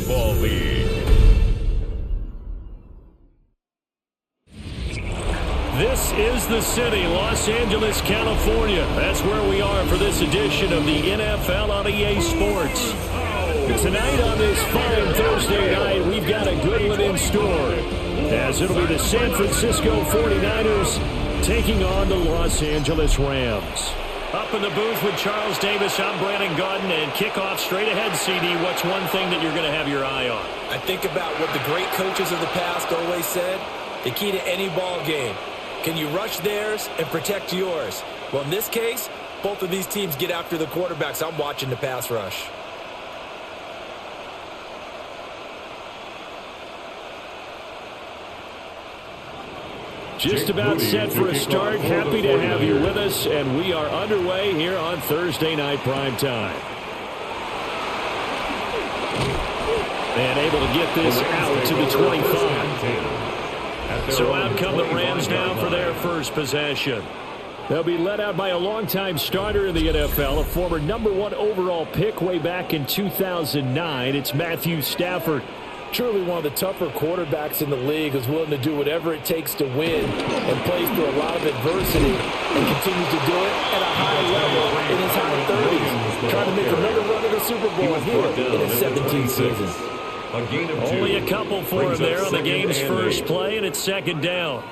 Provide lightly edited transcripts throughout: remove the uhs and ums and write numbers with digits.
Football League. This is the city, Los Angeles, California. That's where we are for this edition of the NFL on EA Sports. Tonight on this fine Thursday night, we've got a good one in store, as it'll be the San Francisco 49ers taking on the Los Angeles Rams. Up in the booth with Charles Davis, I'm Brandon Gaudin, and kickoff straight ahead, CD. What's one thing that you're going to have your eye on? I think about what the great coaches of the past always said. The key to any ball game. Can you rush theirs and protect yours? Well, in this case, both of these teams get after the quarterbacks. I'm watching the pass rush. Just about set for a start. Happy to have you with us, and we are underway here on Thursday Night Prime Time. And able to get this out to the 25. So out come the Rams now for their first possession. They'll be led out by a longtime starter in the NFL, a former #1 overall pick way back in 2009. It's Matthew Stafford. Truly one of the tougher quarterbacks in the league, who's willing to do whatever it takes to win and plays through a lot of adversity and continues to do it at a high level in his high 30s, trying to make another run at the Super Bowl here in his 17th season. Only a couple for him there on the game's first play, and it's second down.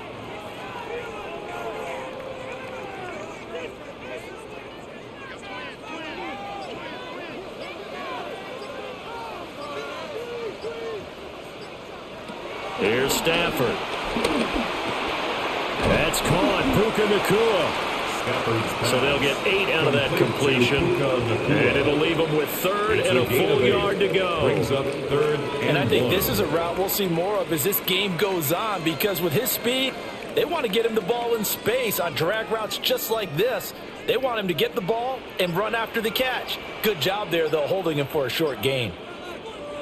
Here's Stafford. That's caught. Puka Nacua. So they'll get 8 out of that completion. And it'll leave them with third and a full yard to go. And I think this is a route we'll see more of as this game goes on, because with his speed, they want to get him the ball in space on drag routes just like this. They want him to get the ball and run after the catch. Good job there, though, holding him for a short gain.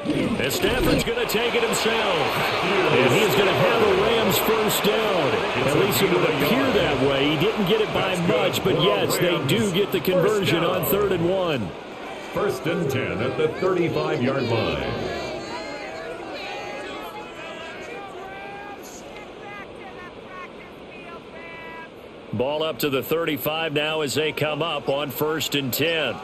And Stafford's going to take it himself. And he's going to have the Rams first down. At least it would appear that way. He didn't get it by much, but yes, they do get the conversion on 3rd and 1. 1st and 10 at the 35-yard line. Ball up to the 35 now as they come up on 1st and 10.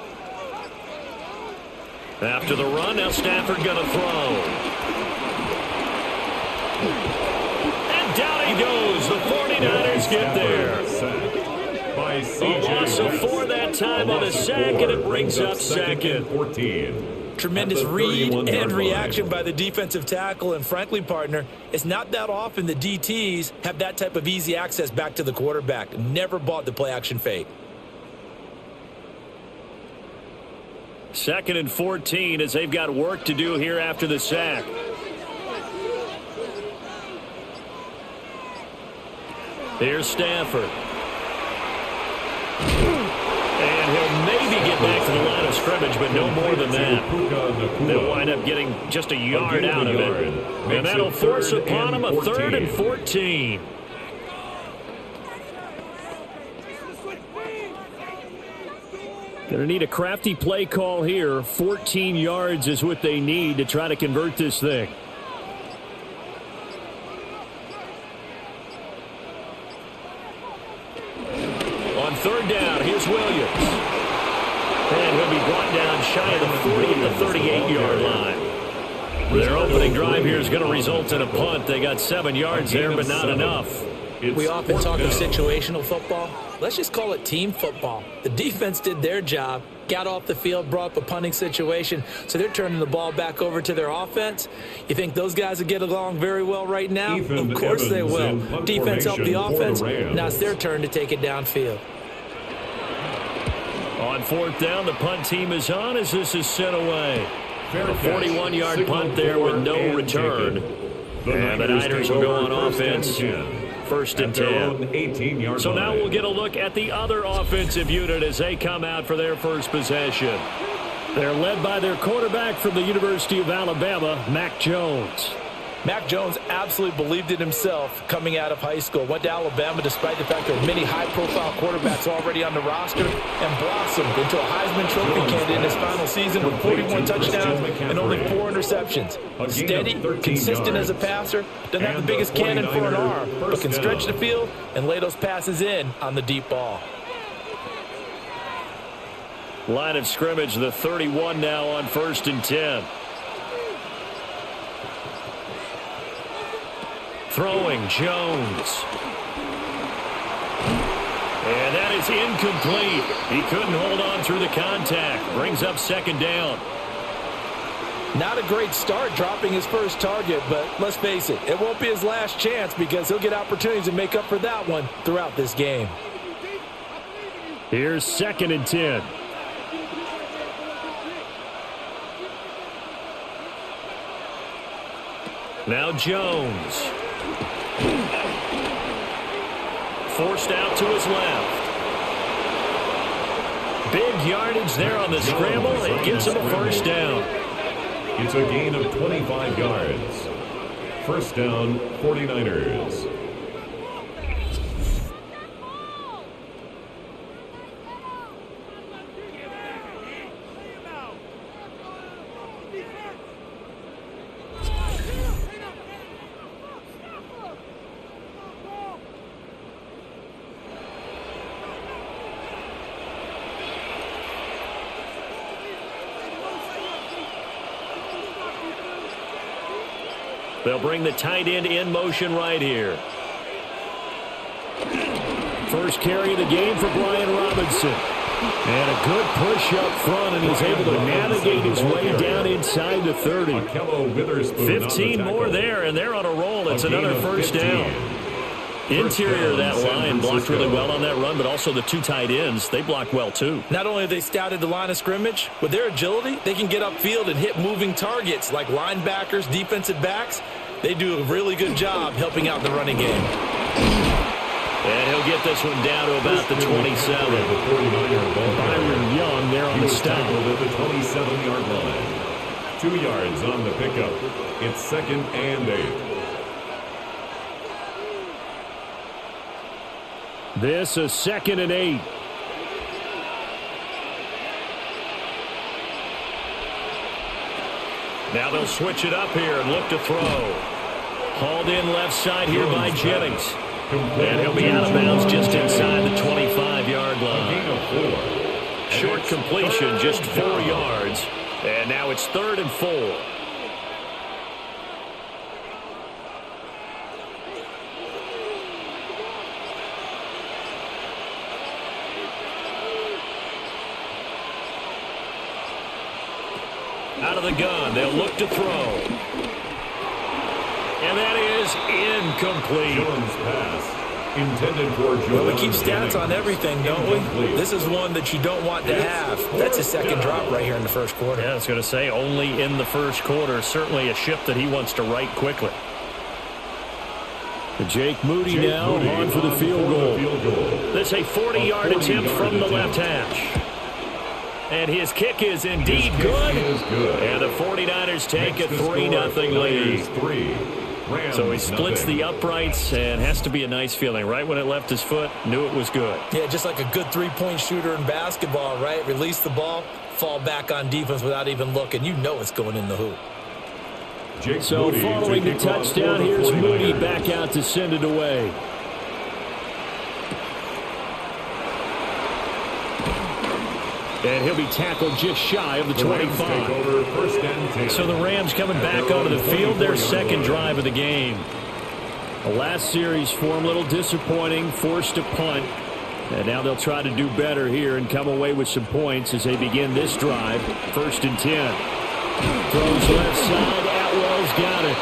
After the run, now Stafford going to throw. And down he goes. The 49ers get there. A loss of 4 that time on the sack, and it brings up second. Tremendous read and reaction by the defensive tackle, and frankly, partner, it's not that often the DTs have that type of easy access back to the quarterback. Never bought the play-action fake. 2nd and 14 as they've got work to do here after the sack. Here's Stafford. And he'll maybe get back to the line of scrimmage, but no more than that. They'll wind up getting just a yard out of it. And that'll force upon them a 3rd and 14. Going to need a crafty play call here. 14 yards is what they need to try to convert this thing. On 3rd down, here's Williams. And he'll be brought down shy of the 40 at the 38-yard line. Their opening drive here is going to result in a punt. They got 7 yards there, but not enough. We often talk of situational football. Let's just call it team football. The defense did their job, got off the field, brought up a punting situation, so they're turning the ball back over to their offense. You think those guys will get along very well right now? Of course they will. Defense helped the offense. Now it's their turn to take it downfield. On 4th down, the punt team is on as this is sent away. A 41-yard punt there with no return. And the Niners will go on offense. 1st and 10. So now we'll get a look at the other offensive unit as they come out for their first possession. They're led by their quarterback from the University of Alabama, Mac Jones. Mac Jones absolutely believed in himself coming out of high school. Went to Alabama despite the fact there were many high-profile quarterbacks already on the roster, and blossomed into a Heisman Trophy candidate in his final season with 41 touchdowns and only 4 interceptions. Steady, consistent as a passer, doesn't have the biggest cannon for an arm, but can stretch the field and lay those passes in on the deep ball. Line of scrimmage, the 31 now on 1st and 10. Throwing, Jones. And that is incomplete. He couldn't hold on through the contact. Brings up 2nd down. Not a great start dropping his first target, but let's face it, it won't be his last chance because he'll get opportunities to make up for that one throughout this game. Here's 2nd and 10. Now Jones. Forced out to his left. Big yardage there on the scramble. It gets him a 1st down. It's a gain of 25 yards. 1st down, 49ers. They'll bring the tight end in motion right here. First carry of the game for Brian Robinson. And a good push up front, and he's able to navigate his way down inside the 30. 15 more there, and they're on a roll. It's another 1st down. Interior of that line blocked really well on that run, but also the 2 tight ends, they blocked well too. Not only have they scouted the line of scrimmage, with their agility, they can get upfield and hit moving targets like linebackers, defensive backs. They do a really good job helping out the running game. And he'll get this one down to about the 27. Byron Young there on the stop. At the 27-yard line. 2 yards on the pickup. It's 2nd and 8. This is 2nd and 8. Now they'll switch it up here and look to throw. Hauled in left side here by Jennings. And he'll be out of bounds just inside the 25-yard line. Short completion, just 4 yards. And now it's 3rd and 4. Out of the gun, they'll look to throw. And that is incomplete. Jones pass intended for Jones. Well, we keep stats on everything, don't we? This is one that you don't want to have. That's his 2nd drop right here in the 1st quarter. Yeah, I was going to say only in the 1st quarter. Certainly a ship that he wants to right quickly. Jake Moody now on for the field goal. That's a 40-yard attempt from the left hash. And his kick is indeed good. And the 49ers take a 3-0 lead. So he splits the uprights and has to be a nice feeling. Right when it left his foot, knew it was good. Yeah, just like a good 3-point shooter in basketball, right? Release the ball, fall back on defense without even looking. You know it's going in the hoop. So following the touchdown, here's Moody back out to send it away. And he'll be tackled just shy of the 25. So the Rams coming back onto the field, their 2nd drive of the game. The last series for them, a little disappointing, forced to punt. And now they'll try to do better here and come away with some points as they begin this drive. 1st and 10. Throws left side, Atwell's got it.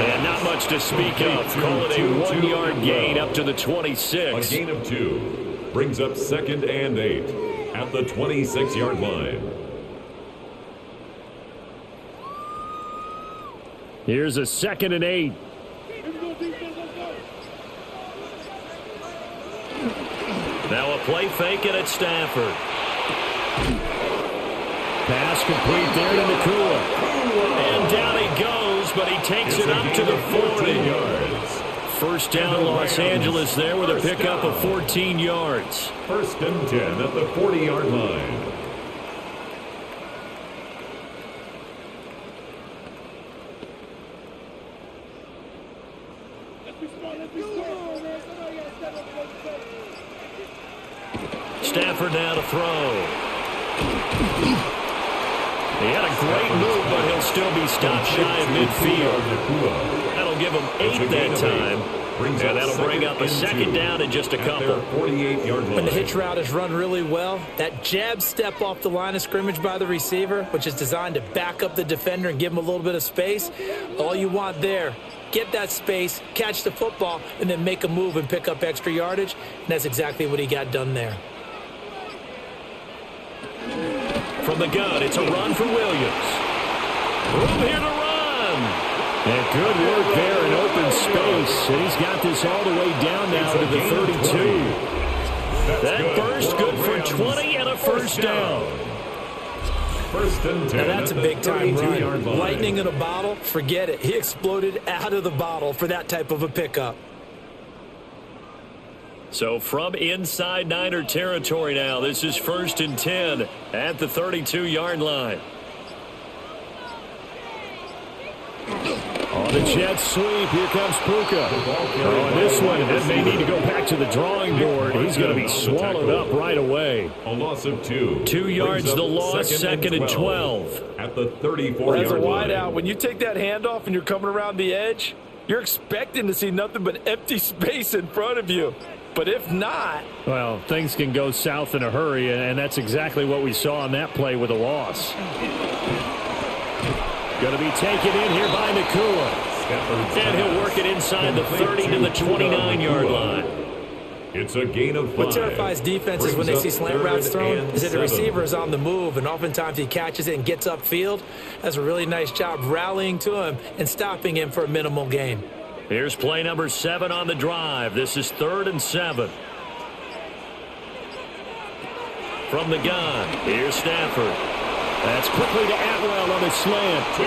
And not much to speak of. Call it a 1-yard gain up to the 26. A gain of 2 brings up 2nd and 8. At the 26-yard line. Here's a 2nd and 8. Now a play fake it at Stafford. Pass complete there to Nakua. And down he goes but he takes it up to the 40. yards. First down, Los Angeles there with a pickup of 14 yards. First and 10 at the 40-yard line. Stafford now to throw. He had a great move, but he'll still be stopped shy of midfield. That'll give him 8 that time. And that'll bring up a second down in just a couple. 48-yard line. When the hitch route is run really well, that jab step off the line of scrimmage by the receiver, which is designed to back up the defender and give him a little bit of space, all you want there, get that space, catch the football, and then make a move and pick up extra yardage. And that's exactly what he got done there. From the gun, it's a run for Williams. Room here to run. And good work there in open space. And he's got this all the way down now to the 32. That burst good for 20 and a first down. First and 10. Now that's a big-time run. Lightning in a bottle, forget it. He exploded out of the bottle for that type of a pickup. So from inside Niner territory now, this is first and 10 at the 32-yard line. On the jet sweep, here comes Puka. On this one, and may need to go back to the drawing board. He's going to be swallowed up right away. A loss of 2. 2 yards the loss, second and 12. At the 34-yard As a line. wideout, when you take that handoff and you're coming around the edge, you're expecting to see nothing but empty space in front of you. But if not... Well, things can go south in a hurry, and that's exactly what we saw on that play with a loss. Going to be taken in here by Nakua. And he'll work it inside the 30 to the 29-yard line. It's a gain of 5. What terrifies defenses when they see slant routes thrown is that the receiver is on the move, and oftentimes he catches it and gets upfield. That's a really nice job rallying to him and stopping him for a minimal gain. Here's play number 7 on the drive. This is 3rd and 7. From the gun, here's Stafford. That's quickly to Atwell on his slant.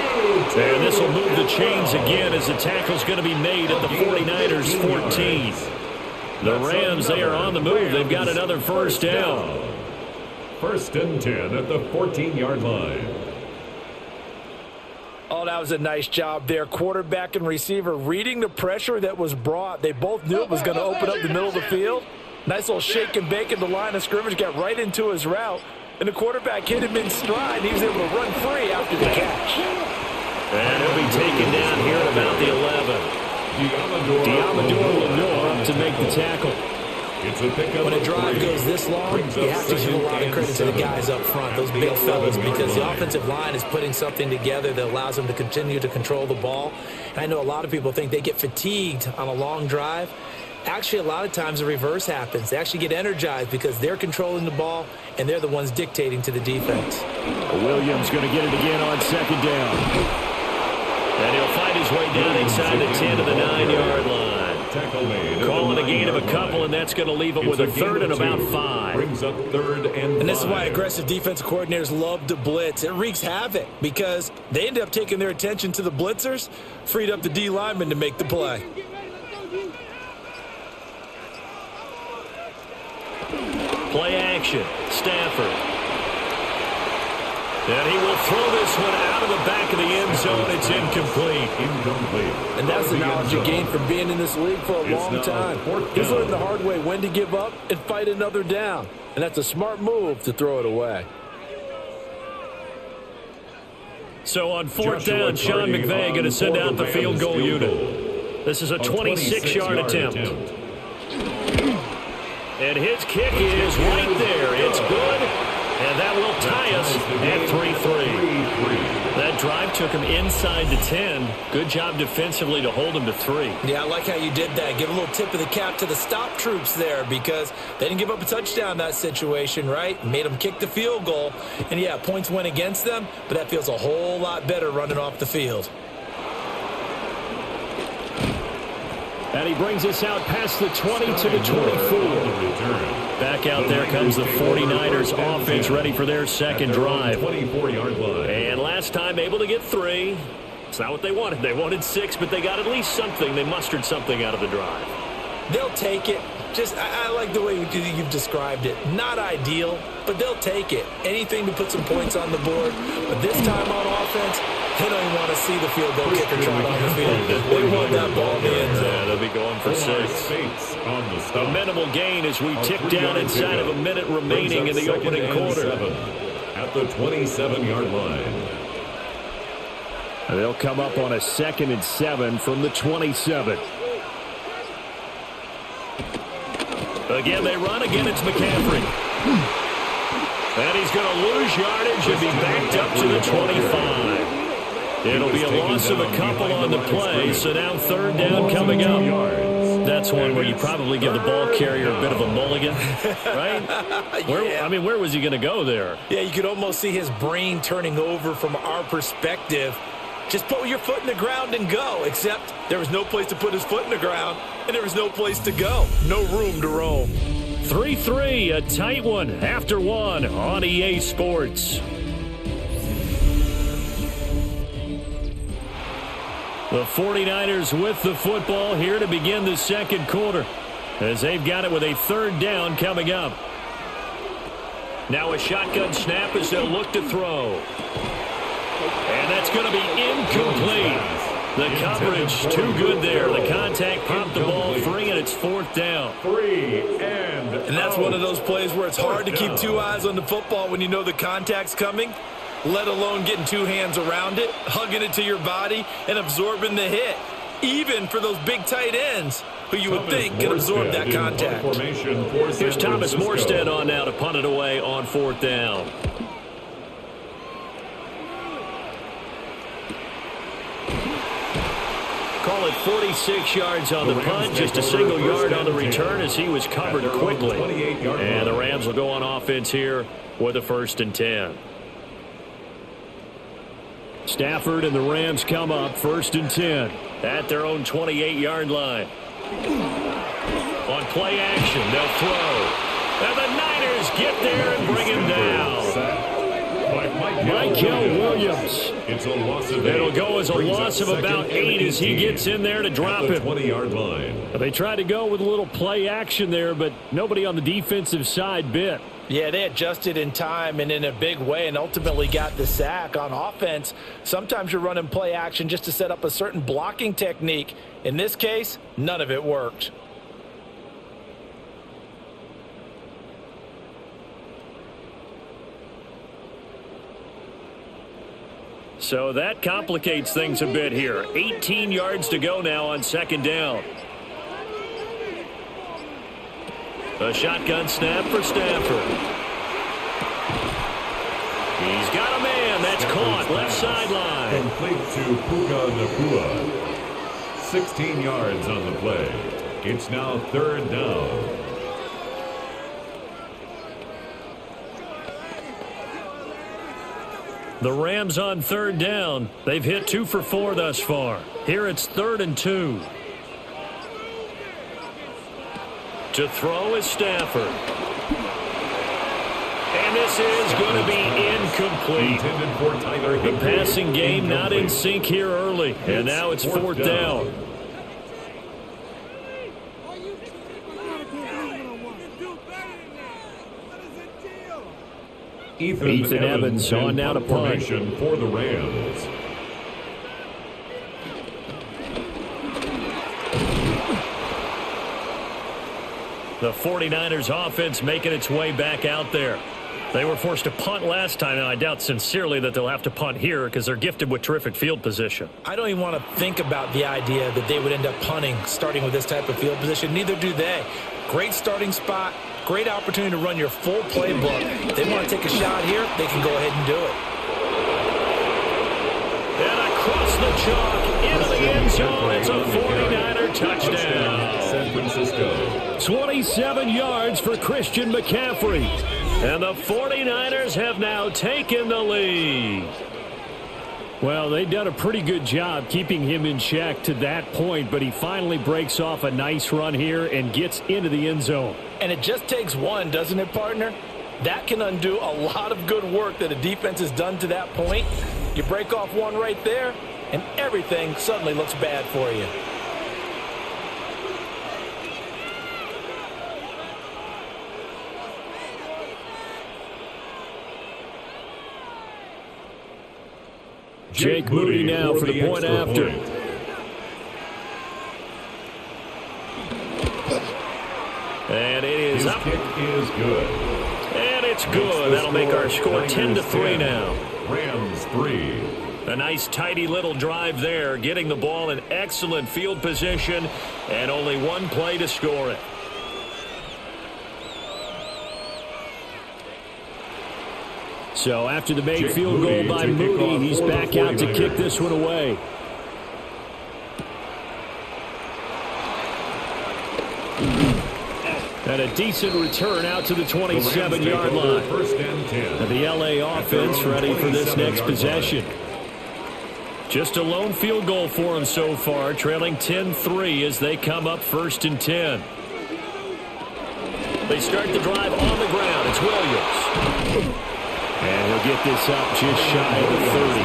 And this will move the chains again as the tackle's going to be made at the 49ers 14. The Rams, they are on the move. They've got another first down. First and 10 at the 14-yard line. Oh, that was a nice job there. Quarterback and receiver reading the pressure that was brought. They both knew it was going to open up the middle of the field. Nice little shake and bake in the line of scrimmage. Got right into his route. And the quarterback hit him in stride. And he was able to run free after the catch. And he'll be taken down here at about the 11. Diamador Lenore up to make the tackle. When a drive goes this long, you have to give a lot of credit to the guys up front, those big fellas, because the offensive line is putting something together that allows them to continue to control the ball. And I know a lot of people think they get fatigued on a long drive. Actually, a lot of times the reverse happens. They actually get energized because they're controlling the ball, and they're the ones dictating to the defense. Williams going to get it again on second down. And he'll find his way down inside the 10 to the 9-yard line. Calling a gain of a couple, and that's going to leave him with a 3rd and about 5. Brings up 3rd and 5. And this is why aggressive defensive coordinators love to blitz. It wreaks havoc because they end up taking their attention to the blitzers, freed up the D lineman to make the play. Play action. Stafford. And he will throw this one out of the back of the end zone. It's incomplete. And that's the knowledge you gain from being in this league for a long time. He's learned the hard way when to give up and fight another down. And that's a smart move to throw it away. So on 4th down, Sean McVay going to send out the field goal unit. This is a 26-yard attempt. And his kick is right there. It's good. And that will tie us at 3-3. That drive took him inside the 10. Good job defensively to hold him to 3. Yeah, I like how you did that. Give a little tip of the cap to the stop troops there because they didn't give up a touchdown in that situation, right? Made them kick the field goal. And, yeah, points went against them, but that feels a whole lot better running off the field. And he brings us out past the 20 to the 24. Back out there comes the 49ers offense ready for their second drive. And last time able to get 3. It's not what they wanted. They wanted 6, but they got at least something. They mustered something out of the drive. They'll take it. I like the way you've described it. Not ideal, but they'll take it. Anything to put some points on the board. But this time on offense, they don't even want to see the field goal kicker trot on the field. They want that ball in the end zone. Yeah, they'll be going for 6. A minimal gain as we tick down inside of a minute remaining in the opening quarter. At the 27-yard line. They'll come up on a 2nd and 7 from the 27. Again, they run. Again, it's McCaffrey. And he's going to lose yardage and be backed up to the 25. It'll be a loss of a couple on the play, so now 3rd down coming up. That's one where you probably give the ball carrier a bit of a mulligan, right? Where was he going to go there? Yeah, you could almost see his brain turning over from our perspective. Just put your foot in the ground and go, except there was no place to put his foot in the ground, and there was no place to go. No room to roam. 3-3, a tight one after 1 on EA Sports. The 49ers with the football here to begin the 2nd quarter, as they've got it with a 3rd down coming up. Now a shotgun snap as they'll look to throw. And that's going to be incomplete. The coverage too good there. The contact popped the ball free, and it's 4th down. And that's one of those plays where it's hard to keep 2 eyes on the football when you know the contact's coming, let alone getting 2 hands around it, hugging it to your body, and absorbing the hit. Even for those big tight ends, who you would think can absorb that contact. Here's Thomas Morstead on now to punt it away on 4th down. Call it 46 yards on the punt, just a single yard on the return as he was covered quickly. And the Rams will go on offense here with a 1st and 10. Stafford and the Rams come up 1st and 10 at their own 28-yard line. On play action, they'll throw. And the Niners get there and bring him down. Michael Williams. It's a loss of 8. It'll go as a loss of about 8 as he gets in there to drop him. 20-yard line. They tried to go with a little play action there, but nobody on the defensive side bit. Yeah, they adjusted in time and in a big way and ultimately got the sack. On offense, sometimes you're running play action just to set up a certain blocking technique. In this case, none of it worked. So that complicates things a bit here. 18 yards to go now on 2nd down. A shotgun snap for Stafford. He's got a man. That's caught. Left sideline. Complete to Puka Nacua. 16 yards on the play. It's now 3rd down. The Rams on 3rd down. They've hit 2 for 4 thus far. Here it's 3rd and 2. To throw is Stafford. And this is going to be incomplete. The passing game not in sync here early. And now it's 4th down. Ethan Evans on now to punt. For the Rams. The 49ers offense making its way back out there. They were forced to punt last time, and I doubt sincerely that they'll have to punt here because they're gifted with terrific field position. I don't even want to think about the idea that they would end up punting starting with this type of field position. Neither do they. Great starting spot. Great opportunity to run your full playbook. If they want to take a shot here, they can go ahead and do it. And across the chalk into the end zone. It's a 49er touchdown. San Francisco. 27 yards for Christian McCaffrey. And the 49ers have now taken the lead. Well, they've done a pretty good job keeping him in check to that point, but he finally breaks off a nice run here and gets into the end zone. And it just takes one, doesn't it, partner? That can undo a lot of good work that a defense has done to that point. You break off one right there, and everything suddenly looks bad for you. Jake Moody now for the point after. And it is up. His kick is good. And it's good. That'll make our score 10-3 now. Rams 3. A nice tidy little drive there, getting the ball in excellent field position, and only one play to score it. So after the made field goal by Moody, he's back out to kick this one away. And a decent return out to the 27-yard line. First and 10. And the LA offense ready for this next possession. Just a lone field goal for them so far, trailing 10-3 as they come up first and 10. They start the drive on the ground. It's Williams. And he'll get this up just shy of the 30.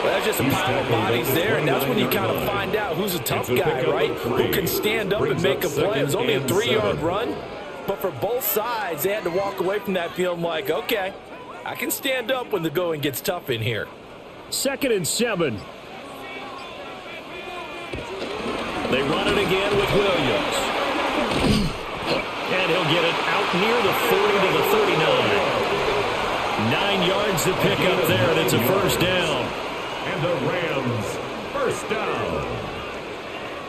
Well, that's just a pile of bodies there, and that's when you kind of find out who's a tough guy, right? Who can stand up and make a play. It was only a 3-yard run, but for both sides, they had to walk away from that field like, okay, I can stand up when the going gets tough in here. 2nd and 7. They run it again with Williams. And he'll get it out near the 40 to the 39. 9 yards to pick up there, and it's a first down. And the Rams, first down.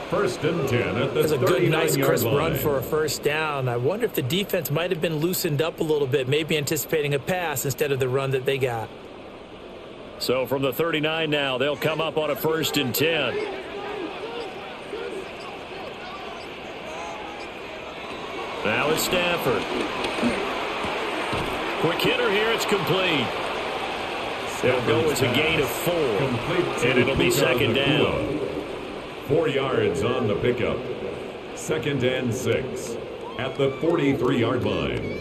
First and 10 at the 39-yard line. It's a good, nice, crisp run for a first down. I wonder if the defense might have been loosened up a little bit, maybe anticipating a pass instead of the run that they got. So from the 39 now, they'll come up on a first and 10. Now it's Stafford. Quick hitter here, it's complete. They'll go as a gain of 4, and it'll be second down. 4 yards on the pickup. 2nd and 6 at the 43-yard line.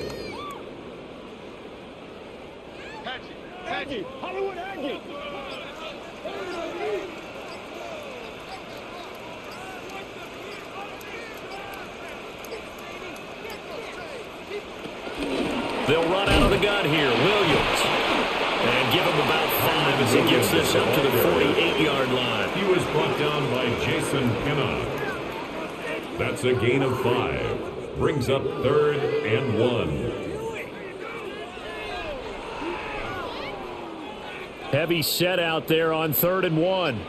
Aggie, Hollywood Aggie. They'll run out of the gun here. Williams. And give him about 5 as he gets this up to the 48-yard line. He was brought down by Jason Pinnock. That's a gain of 5. Brings up 3rd and 1. Heavy set out there on 3rd and 1.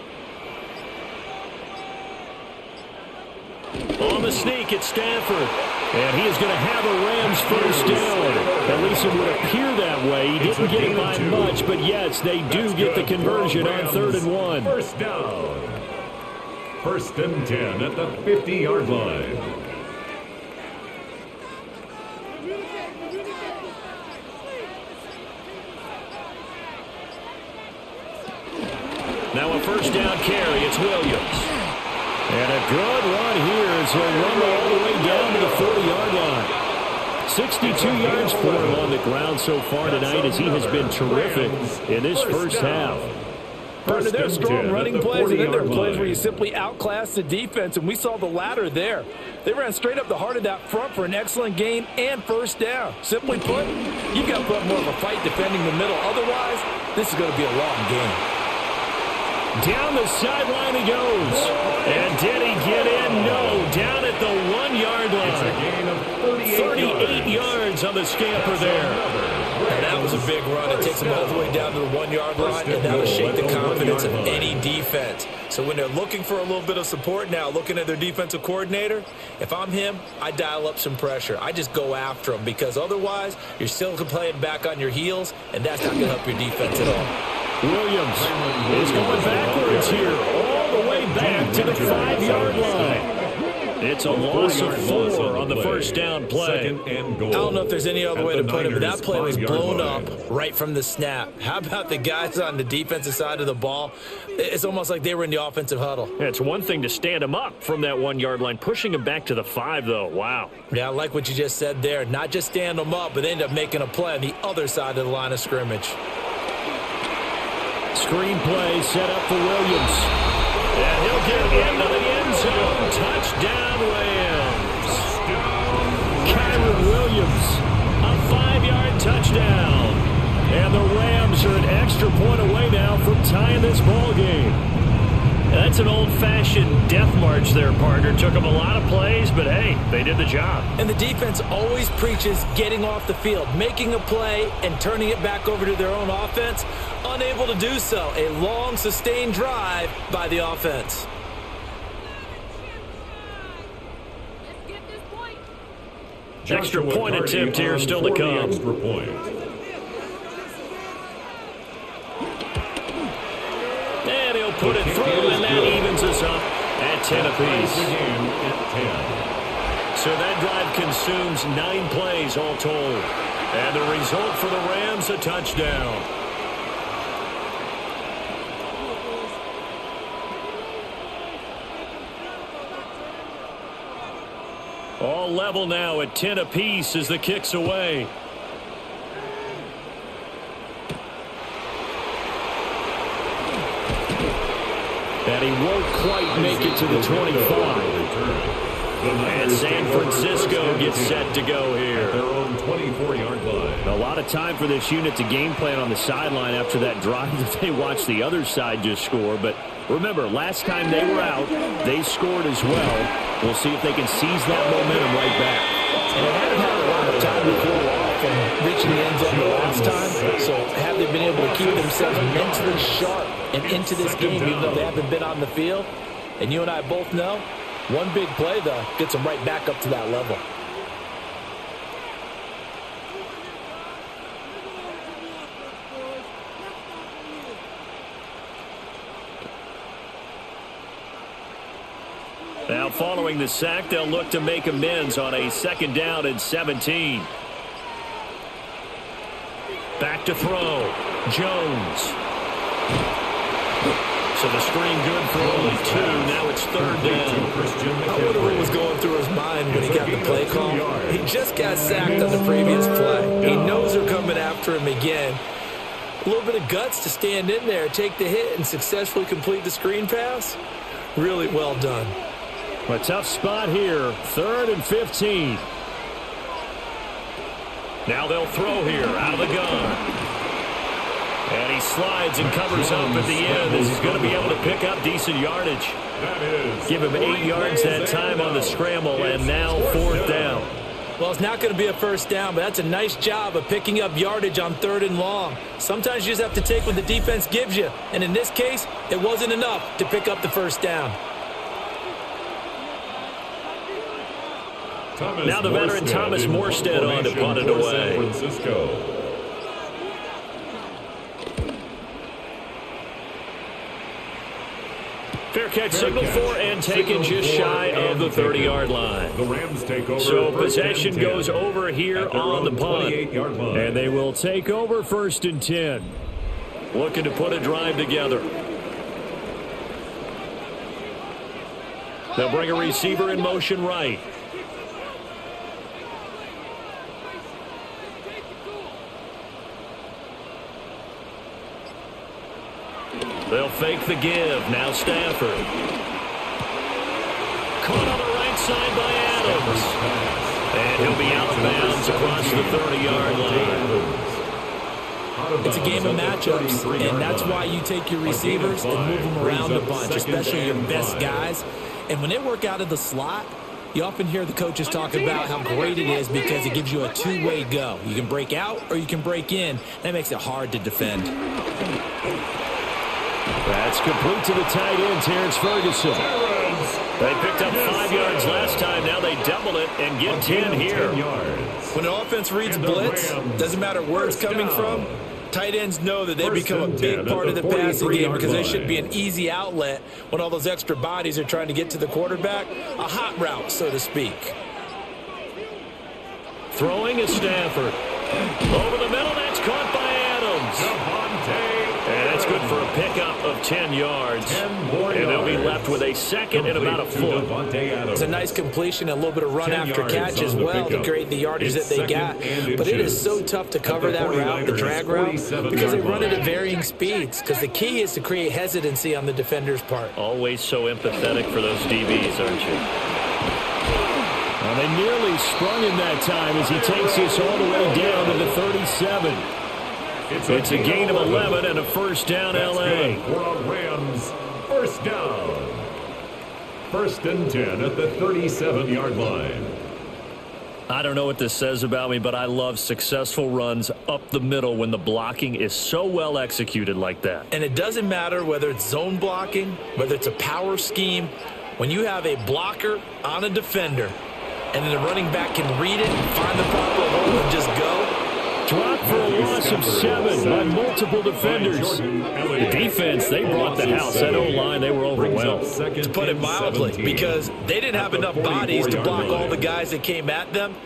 On the sneak, it's Stafford. And he is going to have a Rams first down. At least it would appear that way. He didn't get it by much, but yes, they do get the conversion on 3rd and 1. First down. 1st and 10 at the 50-yard line. Now a first down carry. It's Williams. And a good run here as he'll run all the way down to the 40-yard line. 62 yards for him on the ground so far tonight as he has been terrific in this first half. Partner, there are strong running plays, and then there are plays where you simply outclass the defense, and we saw the latter there. They ran straight up the heart of that front for an excellent gain and first down. Simply put, you've got to put more of a fight defending the middle. Otherwise, this is going to be a long game. Down the sideline he goes. And did he get in? No. Down at the 1-yard line. It's a gain of 38 yards on the scamper there. And that was a big run. It takes them all the way down to the 1-yard line, and that'll shake the confidence of any defense. So when they're looking for a little bit of support now, looking at their defensive coordinator, if I'm him, I dial up some pressure. I just go after them, because otherwise you're still playing back on your heels, and that's not going to help your defense at all. Williams is going backwards here, all the way back to the 5-yard line. It's a loss of 4 on the first down play. I don't know if there's any other way to put it, but that play was blown up right from the snap. How about the guys on the defensive side of the ball? It's almost like they were in the offensive huddle. Yeah, it's one thing to stand him up from that 1-yard line. Pushing him back to the 5, though. Wow. Yeah, I like what you just said there. Not just stand them up, but end up making a play on the other side of the line of scrimmage. Screenplay set up for Williams. And he'll get into the end zone. Touchdown, Rams. Kyron Williams, a 5-yard touchdown. And the Rams are an extra point away now from tying this ball game. That's an old-fashioned death march there, partner. Took them a lot of plays, but, hey, they did the job. And the defense always preaches getting off the field, making a play, and turning it back over to their own offense. Unable to do so. A long, sustained drive by the offense. Extra point attempt here still to come. Extra point. And he'll put it through, and that evens us up at 10 apiece. So that drive consumes 9 plays all told. And the result for the Rams, a touchdown. All level now at 10 apiece as the kick's away. And he won't quite make it to the 25. And San Francisco gets set to go here. Their own 24-yard line. A lot of time for this unit to game plan on the sideline after that drive that they watched the other side just score. But remember, last time they were out, they scored as well. We'll see if they can seize that momentum right back. And they haven't had a lot of time to cool off and reaching the end zone the last time. So have they been able to keep themselves mentally sharp and into this game even though they haven't been on the field? And you and I both know, one big play, though, gets them right back up to that level. Now following the sack, they'll look to make amends on a 2nd down and 17. Back to throw. Jones. So the screen good for only 2. Now it's 3rd down. I wonder what was going through his mind when he got the play call. He just got sacked on the previous play. He knows they're coming after him again. A little bit of guts to stand in there, take the hit, and successfully complete the screen pass. Really well done. A tough spot here. 3rd and 15. Now they'll throw here out of the gun. And he slides and covers up at the end as he's going to be able to pick up decent yardage. Give him 8 yards that time on the scramble, and now 4th down. Well, it's not going to be a 1st down, but that's a nice job of picking up yardage on 3rd and long. Sometimes you just have to take what the defense gives you. And in this case, it wasn't enough to pick up the 1st down. Now the veteran Thomas Morstead on to punt it away. Fair catch signal for and taken just shy of the 30-yard line. The Rams take over. So possession goes over here on the punt. And they will take over 1st and 10. Looking to put a drive together. They'll bring a receiver in motion right. They'll fake the give. Now Stafford. Caught on the right side by Adams. And he'll be out of bounds across the 30-yard line. It's a game of matchups, and that's why you take your receivers and move them around a bunch, especially your best guys. And when they work out of the slot, you often hear the coaches talk about how great it is because it gives you a two-way go. You can break out or you can break in. That makes it hard to defend. That's complete to the tight end, Terrence Ferguson. They picked up 5 yards last time. Now they double it and get 10 here. When an offense reads blitz, doesn't matter where it's coming from, tight ends know that they become a big part of the passing game because they should be an easy outlet when all those extra bodies are trying to get to the quarterback. A hot route, so to speak. Throwing is Stafford. Over the middle, that's caught by Adams. And that's good for a pickup of 10 yards. And they'll be left with a second and about a foot. It's a nice completion, a little bit of run after catch as well to create the yardage that they got. But it is so tough to cover that route, the drag route, because they run it at varying speeds. Because the key is to create hesitancy on the defender's part. Always so empathetic for those DBs, aren't you? Well, they nearly sprung him that time as he takes this all the way down to the 37. It's a gain of 11 and a first down, L.A. For a Rams first down. First and 10 at the 37-yard line. I don't know what this says about me, but I love successful runs up the middle when the blocking is so well executed like that. And it doesn't matter whether it's zone blocking, whether it's a power scheme. When you have a blocker on a defender, and then the running back can read it and find the proper hole and just go. Drop for a loss of 7 by multiple defenders. The defense, they brought the house. That O-line, they were overwhelmed. To put it mildly, because they didn't have enough bodies to block all the guys that came at them.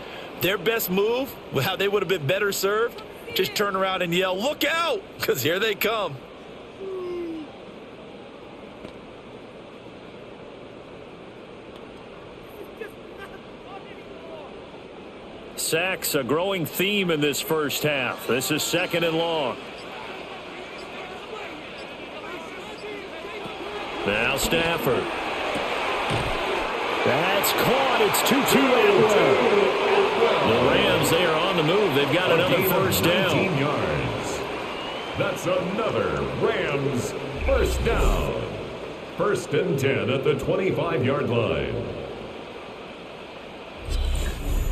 Their best move, how they would have been better served, just turn around and yell, "Look out!" because here they come. Sacks, a growing theme in this first half. This is second and long. Now Stafford. That's caught. It's 2-2 The Rams, they are on the move. They've got another first down. Yards. That's another Rams first down. First and 10 at the 25-yard line.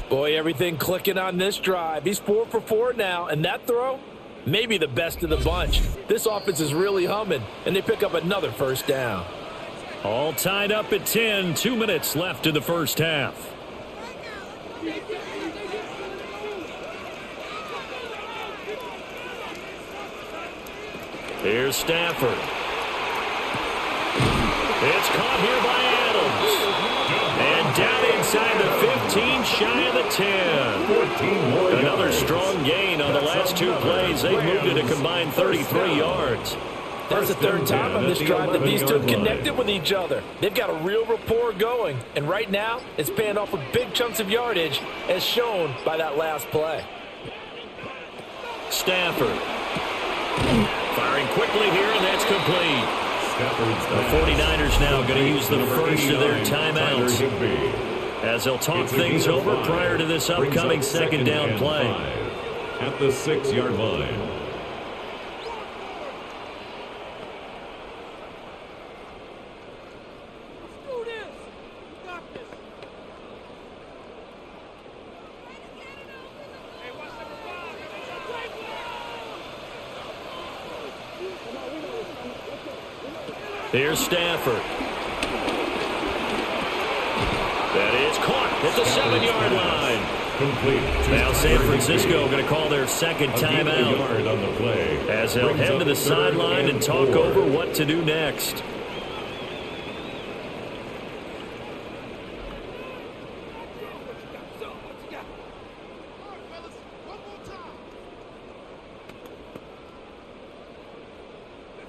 Boy, everything clicking on this drive. He's 4 for 4 now, and that throw, maybe the best of the bunch. This offense is really humming, and they pick up another first down. All tied up at 10. 2 minutes left in the first half. Here's Stafford. It's caught here by Adams. And down inside the 15, shy of the 10. Another strong gain on the last 2 plays. They've moved it a combined 33 yards. That's the third time on this drive that these two connected with each other. They've got a real rapport going. And right now, it's paying off with big chunks of yardage, as shown by that last play. Stafford. Firing quickly here, and that's complete. The 49ers now going to use the first of their timeouts as they'll talk things over prior to this upcoming second down play. At the 6-yard line. Here's Stafford. That is caught at the 7-yard line. Complete. Now San Francisco going to call their second timeout on the play. As they'll head to the sideline and talk over what to do next.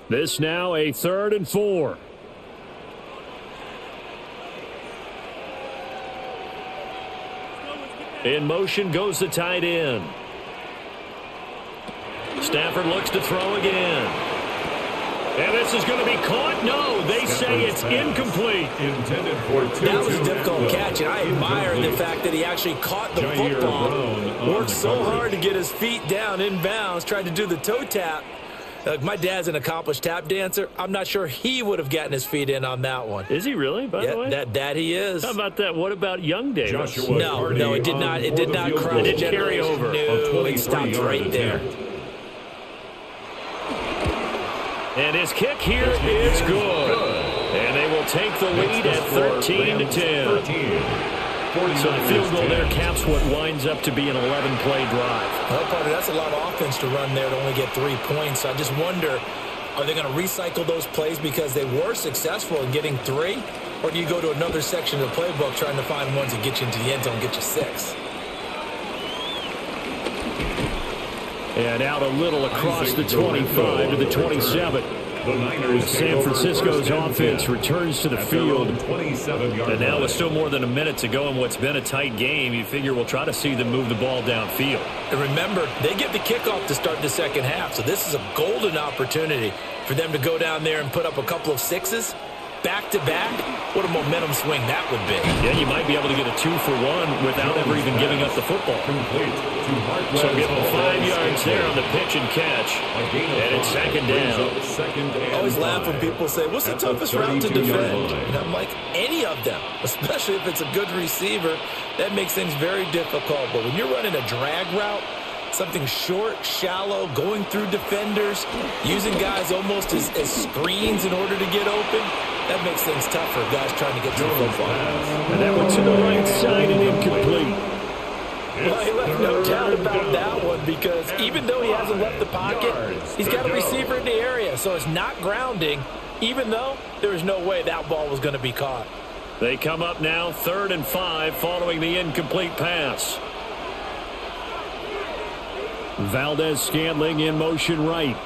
This now a 3rd and 4. In motion goes the tight end. Stafford looks to throw again. And this is going to be caught. No, they say it's incomplete. Intended for 2. That was a difficult catch, and I admire the fact that he actually caught the football. Worked so hard to get his feet down inbounds, tried to do the toe tap. My dad's an accomplished tap dancer. I'm not sure he would have gotten his feet in on that one. Is he really, by the way? That he is. How about that? What about young Davis? No, it did not. It did not cross. It didn't carry over. No, it stopped right there. And his kick here is good. And they will take the lead at 13-10. So the field goal there caps what winds up to be an 11-play drive. Well, partner, that's a lot of offense to run there to only get 3 points. So I just wonder, are they going to recycle those plays because they were successful in getting 3? Or do you go to another section of the playbook trying to find ones that get you into the end zone and get you 6? And out a little across the 25 to the 27. The Niners San Francisco's offense returns to the field. And now with still more than a minute to go in what's been a tight game, you figure we'll try to see them move the ball downfield. And remember, they get the kickoff to start the second half, so this is a golden opportunity for them to go down there and put up a couple of sixes. Back-to-back, what a momentum swing that would be. Yeah, you might be able to get a 2-for-1 without ever even giving up the football. So give them 5 yards there on the pitch and catch. And it's second down. I always laugh when people say, what's the toughest route to defend? And I'm like, any of them, especially if it's a good receiver. That makes things very difficult. But when you're running a drag route, something short, shallow, going through defenders, using guys almost as screens in order to get open, that makes things tougher, guys trying to get to the football. And that one to the right side and incomplete. Well, he left no doubt about that one because even though he hasn't left the pocket, he's got a receiver in the area, so it's not grounding, even though there was no way that ball was going to be caught. They come up now 3rd and 5 following the incomplete pass. Valdez-Scantling in motion right.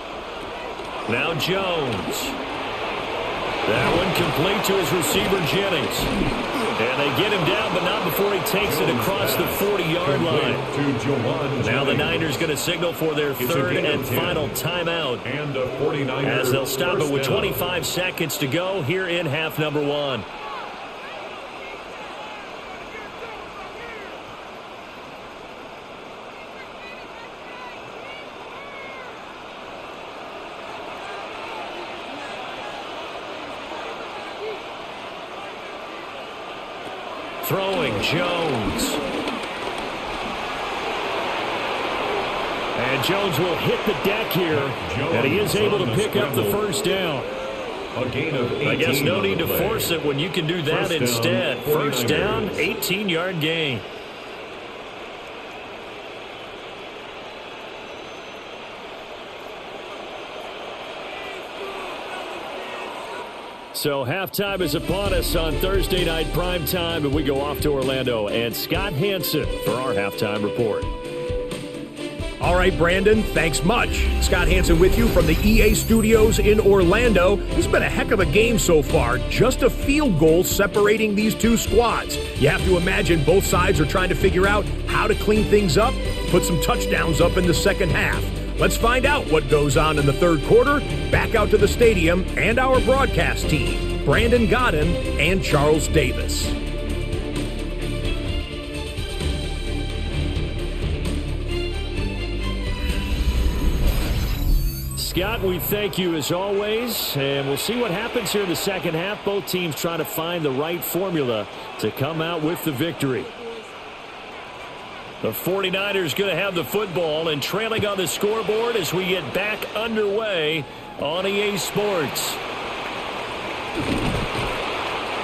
Now Jones. That one complete to his receiver, Jennings. And they get him down, but not before he takes it across the 40-yard line. Now the Niners going to signal for their 3rd and final timeout. As they'll stop it with 25 seconds to go here in half number 1. Throwing Jones. And Jones will hit the deck here. And he is able to pick up the first down. I guess no need to force it when you can do that instead. First down, 18-yard gain. So halftime is upon us on Thursday night primetime, and we go off to Orlando. And Scott Hansen for our halftime report. All right, Brandon, thanks much. Scott Hansen with you from the EA Studios in Orlando. This has been a heck of a game so far. Just a field goal separating these two squads. You have to imagine both sides are trying to figure out how to clean things up, put some touchdowns up in the second half. Let's find out what goes on in the third quarter. Back out to the stadium and our broadcast team, Brandon Godden and Charles Davis. Scott, we thank you as always, and we'll see what happens here in the second half. Both teams trying to find the right formula to come out with the victory. The 49ers going to have the football and trailing on the scoreboard as we get back underway on EA Sports.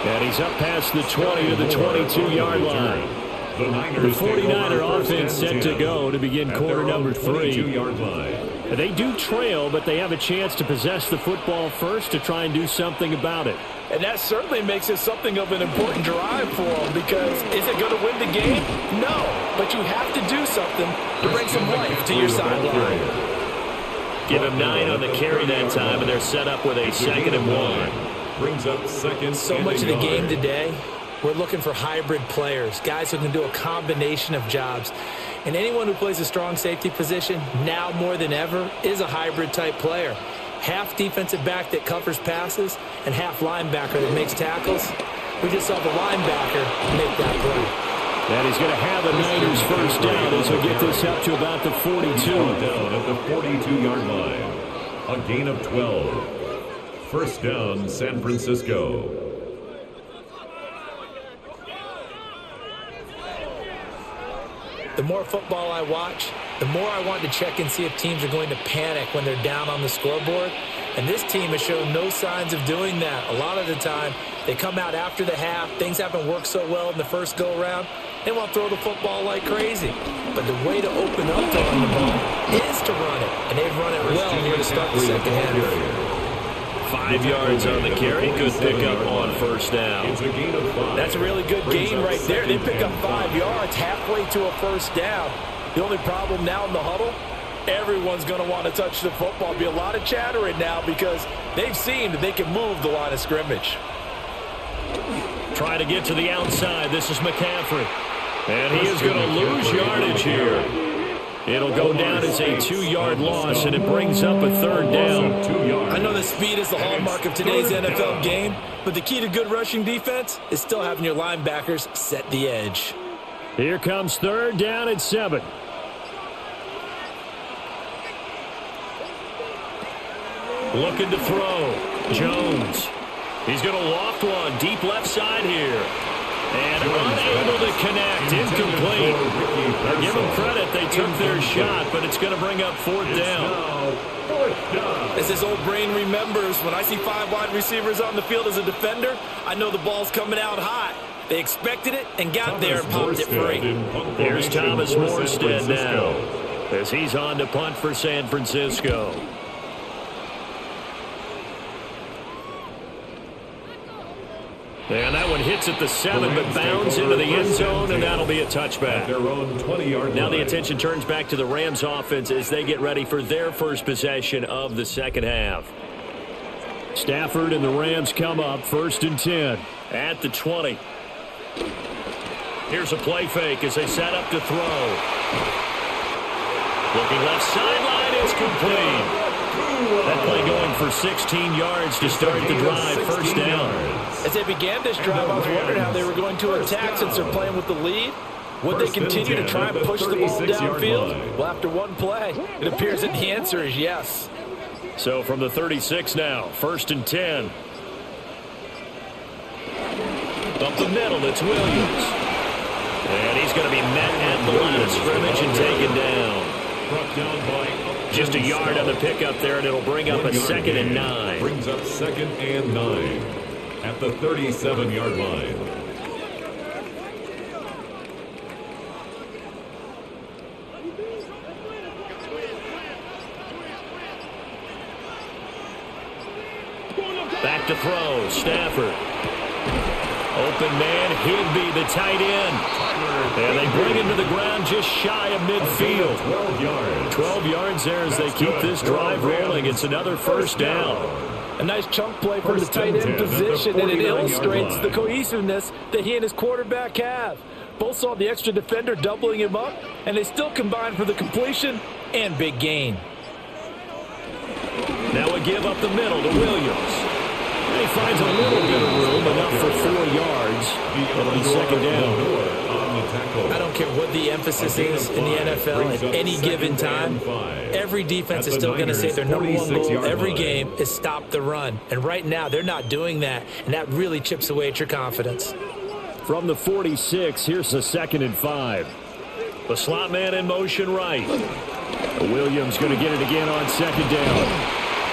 And he's up past the 20 to the 22-yard line. The 49er offense set to go to begin quarter number 3. They do trail, but they have a chance to possess the football first to try and do something about it. And that certainly makes it something of an important drive for them because is it going to win the game? No, but you have to do something to bring some life to your sideline. Give him 9 on the carry that time, and they're set up with a 2nd and 1. Brings up second. So much of the game today, we're looking for hybrid players, guys who can do a combination of jobs. And anyone who plays a strong safety position, now more than ever, is a hybrid type player. Half defensive back that covers passes and half linebacker that makes tackles. We just saw the linebacker make that play. And he's going to have a Niners first down as we get this up to about the 42. Down at the 42-yard line. A gain of 12. First down, San Francisco. The more football I watch, the more I want to check and see if teams are going to panic when they're down on the scoreboard. And this team has shown no signs of doing that. A lot of the time, they come out after the half. Things haven't worked so well in the first go-around. They want to throw the football like crazy. But the way to open up to run the ball is to run it. And they've run it well here to start the second half. 5 yards on the carry. Good pickup on first down. That's a really good gain right there. They pick up 5 yards halfway to a first down. The only problem now in the huddle, everyone's going to want to touch the football. There'll be a lot of chatter right now because they've seen that they can move the line of scrimmage. Trying to get to the outside. This is McCaffrey. And he is going to lose yardage here. It'll go down as a 2-yard loss, and it brings up a third down. I know the speed is the hallmark of today's NFL game, but the key to good rushing defense is still having your linebackers set the edge. Here comes third down at 7. Looking to throw. Jones. He's going to loft one deep left side here. And unable to connect. Incomplete. Now give them credit. They took their shot, but it's going to bring up fourth down. As his old brain remembers, when I see 5 wide receivers on the field as a defender, I know the ball's coming out hot. They expected it and got there and popped it free. Here's Thomas Morstead now as he's on to punt for San Francisco. And that one hits at the 7, but bounds into the end zone, and that'll be a touchback. Now the attention turns back to the Rams offense as they get ready for their first possession of the second half. Stafford and the Rams come up, 1st and 10 at the 20. Here's a play fake as they set up to throw. Looking left sideline, it's complete. That play going for 16 yards to start the drive, 1st down. As they began this drive, I was wondering how they were going to attack since they're playing with the lead. Would they continue to try and push the ball downfield? Well, after one play, it appears that the answer is yes. So from the 36 now, 1st and 10. Up the middle, it's Williams. And he's going to be met at the line of scrimmage and taken down. Just a yard on the pickup there, and it'll bring up a 2nd and 9. Brings up 2nd and 9 at the 37-yard line. Back to throw, Stafford. Open man, Higbee, the tight end. And they bring him to the ground just shy of midfield. 12 yards there as they keep this drive rolling. It's another 1st down. A nice chunk play from the tight end position, and it illustrates the cohesiveness that he and his quarterback have. Both saw the extra defender doubling him up, and they still combined for the completion and big gain. Now a give up the middle to Williams. And he finds a little bit of room, enough for 4 yards. It'll be 2nd down. I don't care what the emphasis is in the NFL at any given time. Every defense is still going to say their number one goal every game is stop the run. And right now, they're not doing that, and that really chips away at your confidence. From the 46, here's the 2nd and 5. The slot man in motion right. Williams going to get it again on 2nd down.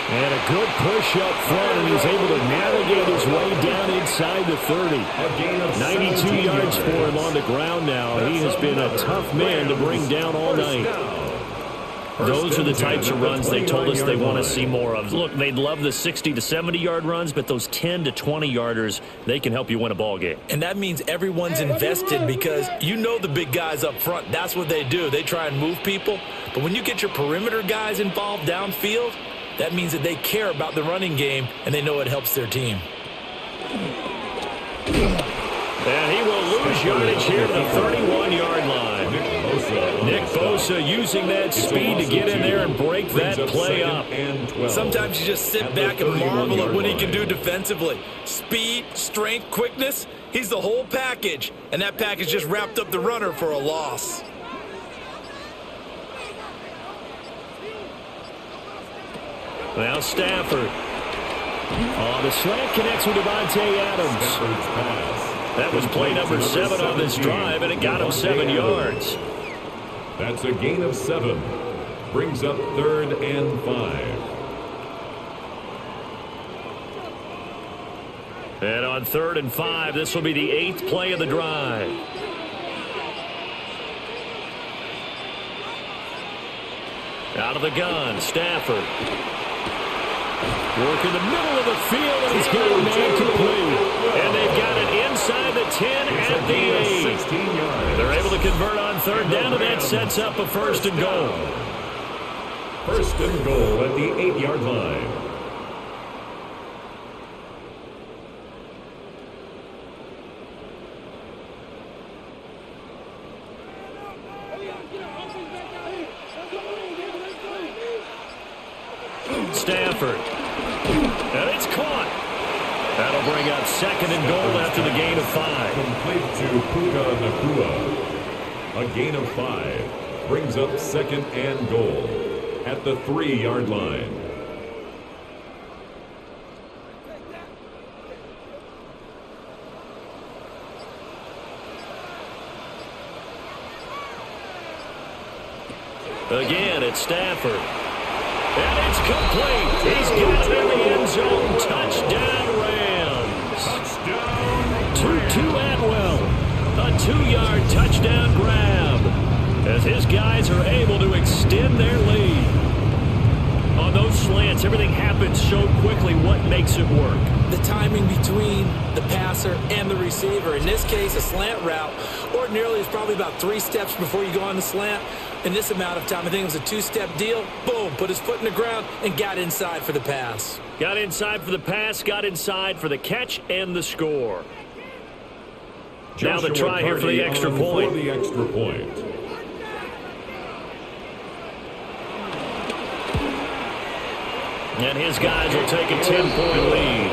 And a good push up front, and he's able to navigate his way down inside the 30. 92 yards for him on the ground now. He has been a tough man to bring down all night. Those are the types of runs they told us they want to see more of. Look, they'd love the 60 to 70-yard runs, but those 10 to 20-yarders, they can help you win a ball game. And that means everyone's invested because you know the big guys up front. That's what they do. They try and move people. But when you get your perimeter guys involved downfield, that means that they care about the running game, and they know it helps their team. And he will lose yardage here at the 31-yard line. Nick Bosa using that speed to get in there and break that play up. Sometimes you just sit back and marvel at what he can do defensively. Speed, strength, quickness, he's the whole package. And that package just wrapped up the runner for a loss. Now Stafford. The slant connects with Devontae Adams. That was play number 7 on this drive, and it got him 7 yards. That's a gain of 7. Brings up 3rd and 5. And on 3rd and 5, this will be the 8th play of the drive. Out of the gun, Stafford. Work in the middle of the field, and he's got a man complete. And they've got it inside the 10 at the 8. They're able to convert on 3rd down, and that sets up a 1st and goal. First and goal at the 8-yard line. Stafford. And it's caught. That'll bring up second and goal after the gain of 5. Complete to Puka Nacua. A gain of 5 brings up second and goal at the 3-yard line. Again, it's Stafford. And it's complete. He's got it in the end zone. Touchdown, Rams. Touchdown, To Atwell. A 2-yard touchdown grab as his guys are able to extend their lead. On those slants, everything happens so quickly. What makes it work? The timing between the passer and the receiver. In this case, a slant route ordinarily is probably about 3 steps before you go on the slant. In this amount of time, I think it was a 2-step deal. Boom, put his foot in the ground and got inside for the pass. Got inside for the pass, got inside for the catch and the score. Now the try here for the extra point. For the extra point. And his guys will take a 10-point lead.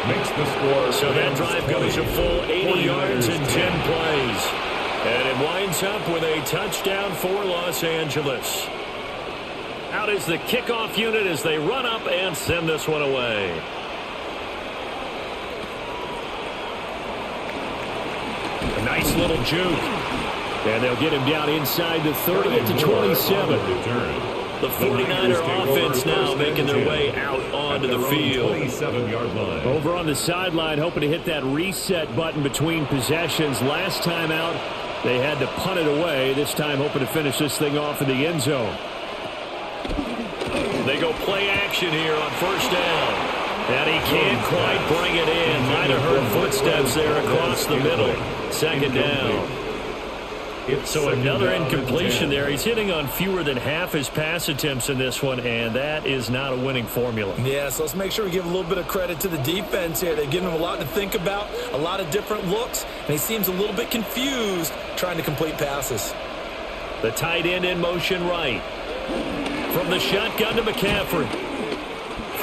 Makes the score. So that drive goes a full 80 yards in 10 plays. And it winds up with a touchdown for Los Angeles. Out is the kickoff unit as they run up and send this one away. A nice little juke. And they'll get him down inside the 30 at the 27. The 49er offense now making their way out onto the field. 27-yard line. Over on the sideline, hoping to hit that reset button between possessions. Last time out, they had to punt it away. This time, hoping to finish this thing off in the end zone. They go play action here on first down. And he can't quite bring it in. Might have heard footsteps there across the middle. Second down. So another incompletion there. He's hitting on fewer than half his pass attempts in this one, and that is not a winning formula. Yeah, so let's make sure we give a little bit of credit to the defense here. They've given him a lot to think about, a lot of different looks, and he seems a little bit confused trying to complete passes. The tight end in motion right. From the shotgun to McCaffrey.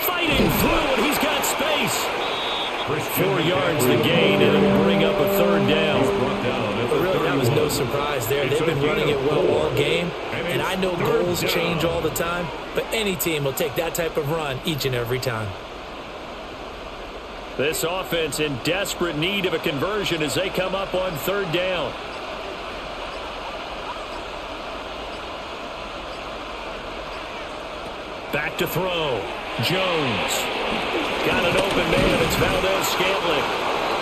Fighting through, and he's got space. 4 yards the gain, and it'll bring up a third down. But really, that was no surprise there. They've been running it well all game, and I know goals change all the time, but any team will take that type of run each and every time. This offense in desperate need of a conversion as they come up on third down. Back to throw. Jones. Got an open man. It's Valdez-Scantling.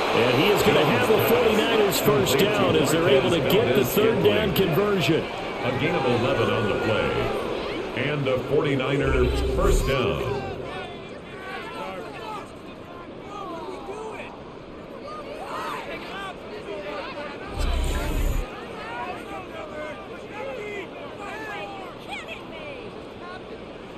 And he is going to have the 49ers first down as they're able to get the third down conversion. A gain of 11 on the play. And a 49er first down.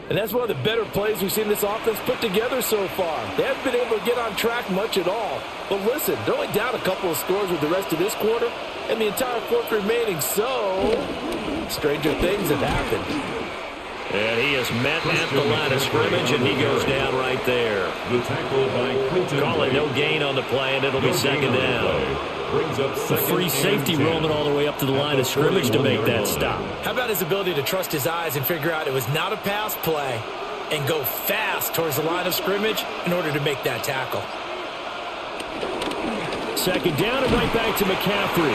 And that's one of the better plays we've seen this offense put together so far. They haven't been able to get on track much at all. But listen, they're only down a couple of scores with the rest of this quarter and the entire fourth remaining, so stranger things have happened. And he is met at the line of scrimmage, and he goes down right there. The tackle by Quinton. Call it no gain on the play, and it'll be second down. Brings up the free safety roaming all the way up to the line of scrimmage to make that stop. How about his ability to trust his eyes and figure out it was not a pass play and go fast towards the line of scrimmage in order to make that tackle. Second down and right back to McCaffrey.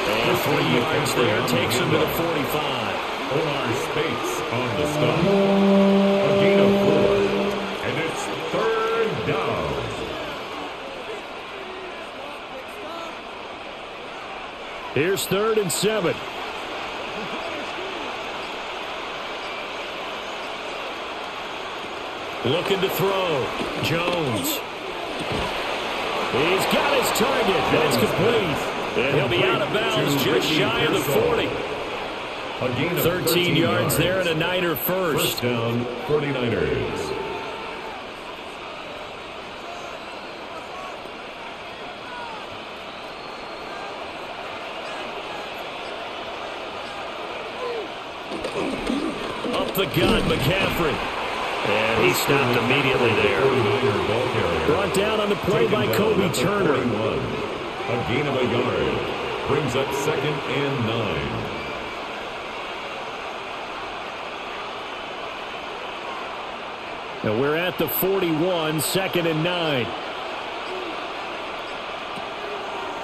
And 3 yards there takes him to the 45. Omar Spates on the stop. A gain of 4. And it's third down. Here's 3rd and 7. Looking to throw. Jones. He's got his target. That's complete. And he'll be out of bounds just shy of the 40. A gain of 13 yards there and a Niner first. First down, 49ers. Up the gut, McCaffrey. And he stopped immediately there. Brought down on the play by Kobe Turner. A gain of a yard. Brings up 2nd and 9. And we're at the 41, 2nd and 9.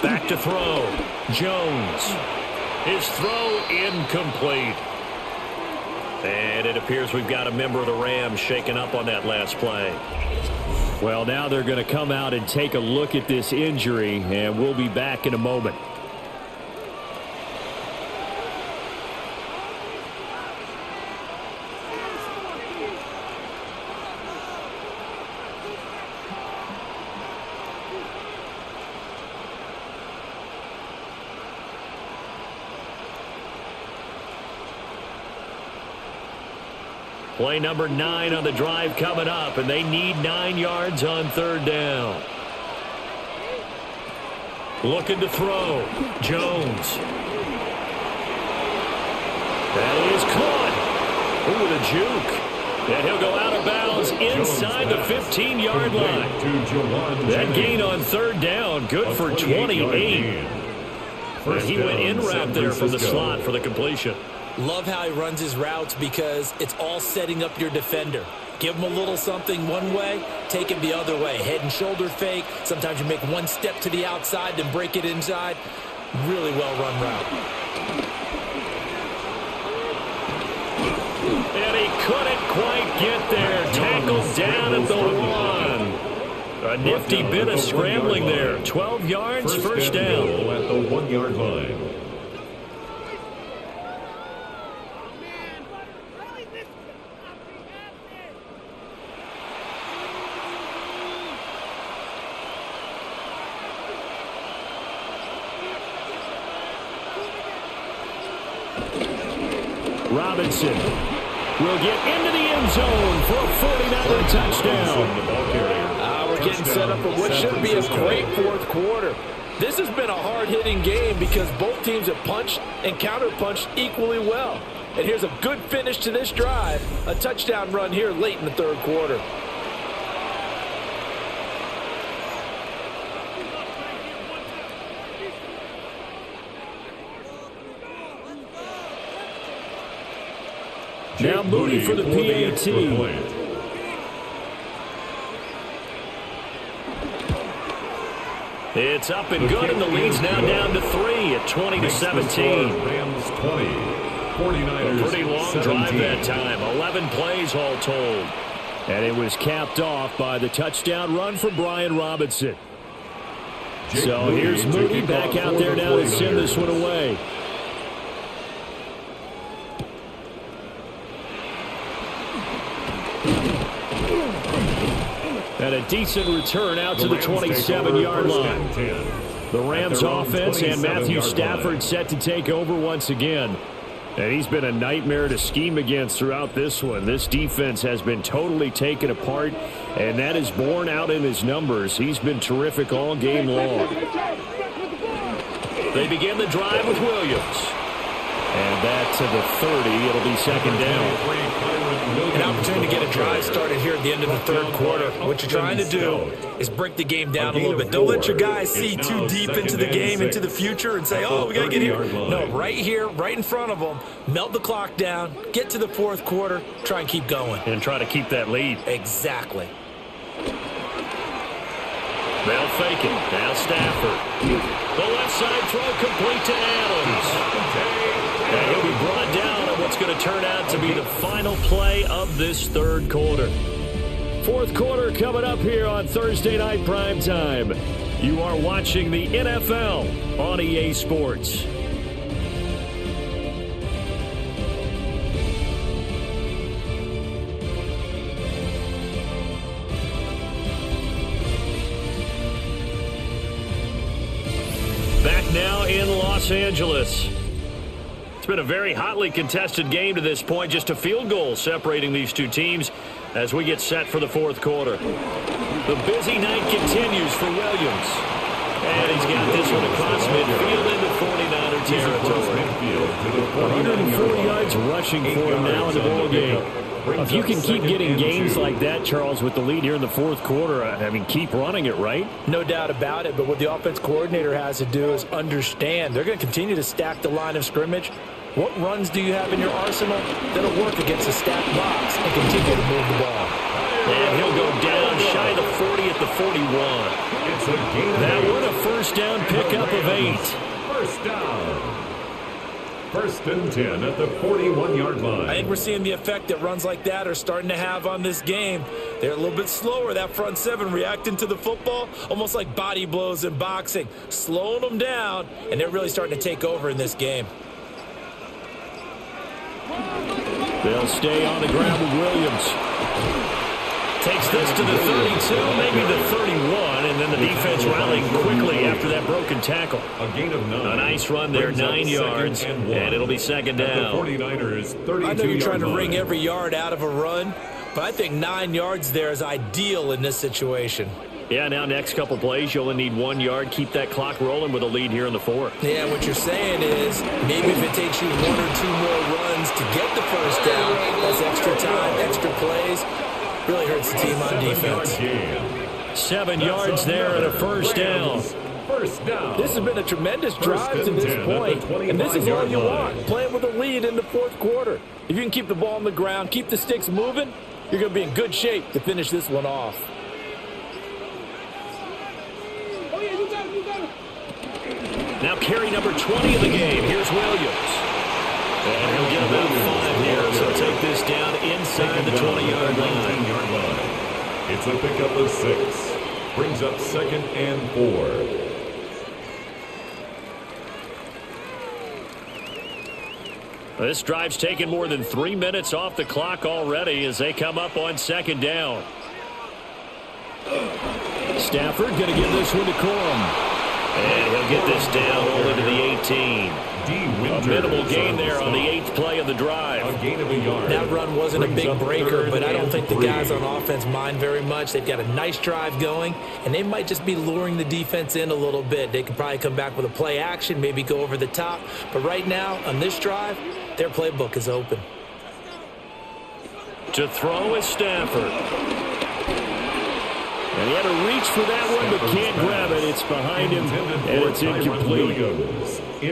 Back to throw. Jones. His throw incomplete. And it appears we've got a member of the Rams shaken up on that last play. Well, now they're going to come out and take a look at this injury, and we'll be back in a moment. Play number 9 on the drive coming up, and they need 9 yards on 3rd down. Looking to throw. Jones. That is caught. Ooh, with a juke. And he'll go out of bounds inside the 15-yard line. That gain on 3rd down, good for 28. And he went in route there from the slot for the completion. Love how he runs his routes because it's all setting up your defender. Give him a little something one way, take it the other way. Head and shoulder fake. Sometimes you make one step to the outside, then break it inside. Really well-run route. And he couldn't quite get there. Tackled down at the 1. A nifty bit of scrambling there. 12 yards, first down. At the 1-yard line. Robinson will get into the end zone for a 49er touchdown. We're getting set up for what should be a great 4th quarter. This has been a hard-hitting game because both teams have punched and counter-punched equally well. And here's a good finish to this drive. A touchdown run here late in the 3rd quarter. Now Moody for the PAT. It's up and good, and the lead's now down to 3 at 20-17. Rams 20, 49ers A pretty long 17. drive that time, 11 plays all told. And it was capped off by the touchdown run from Brian Robinson. So here's Moody back out there now to send this one away. And a decent return out to the 27-yard line. The Rams offense and Matthew Stafford set to take over once again. And he's been a nightmare to scheme against throughout this one. This defense has been totally taken apart, and that is borne out in his numbers. He's been terrific all game long. They begin the drive with Williams. And that to the 30. It'll be 2nd down. An opportunity to get a drive started here at the end of the 3rd quarter. What you're trying to do is break the game down a little bit. Don't let your guys see too deep into the game, into the future, and say, oh, we got to get here. No, right here, right in front of them, melt the clock down, get to the 4th quarter, try and keep going. And try to keep that lead. Exactly. They'll fake it. Now Stafford. The left side throw complete to Adams. And he'll be brought down on what's going to turn out to be the final play of this 3rd quarter. 4th quarter coming up here on Thursday Night Primetime. You are watching the NFL on EA Sports. Back now in Los Angeles. It's been a very hotly contested game to this point. Just a field goal separating these two teams as we get set for the fourth quarter. The busy night continues for Williams. And he's got this one across midfield into 49er territory. 140 yards rushing for him now in the ball game. If you can keep getting games like that, Charles, with the lead here in the fourth quarter, I mean, keep running it, right? No doubt about it, but what the offense coordinator has to do is understand they're going to continue to stack the line of scrimmage. What runs do you have in your arsenal that'll work against a stacked box and continue to move the ball? And he'll go down shy of the 40 at the 41. That one a first down pickup of 8. First down. First and 10 at the 41-yard line. I think we're seeing the effect that runs like that are starting to have on this game. They're a little bit slower, that front seven, reacting to the football, almost like body blows in boxing, slowing them down, and they're really starting to take over in this game. They'll stay on the ground with Williams. Takes this to the 32, maybe the 31, and then the defense rallying quickly after that broken tackle. A gain of 9. A nice run there, 9 yards, and it'll be second down. The 49ers, 32 I know you're trying to line. wring every yard out of a run, but I think 9 yards there is ideal in this situation. Yeah, now next couple plays, you only need 1 yard. Keep that clock rolling with a lead here in the fourth. Yeah, what you're saying is maybe if it takes you 1 or 2 more runs to get the first down, that's extra time, extra plays. Really hurts the team on defense. 7 yards there and a first down. First down. This has been a tremendous drive to this point, and this is all you want, playing with a lead in the fourth quarter. If you can keep the ball on the ground, keep the sticks moving, you're going to be in good shape to finish this one off. Now carry number 20 of the game. Here's Williams. And he'll get about 5 here, so take this down inside the 20-yard line. It's a pickup of 6. Brings up second and 4. This drive's taken more than 3 minutes off the clock already as they come up on second down. Stafford going to give this one to Corum. And he'll get this down all into the 18. A minimal gain there on the 8th play of the drive. A gain of a yard. That run wasn't a big breaker, but I don't think the guys on offense mind very much. They've got a nice drive going, and they might just be luring the defense in a little bit. They could probably come back with a play action, maybe go over the top. But right now, on this drive, their playbook is open. To throw is Stafford. And he had to reach for that one, but can't grab it. It's behind him, and it's incomplete.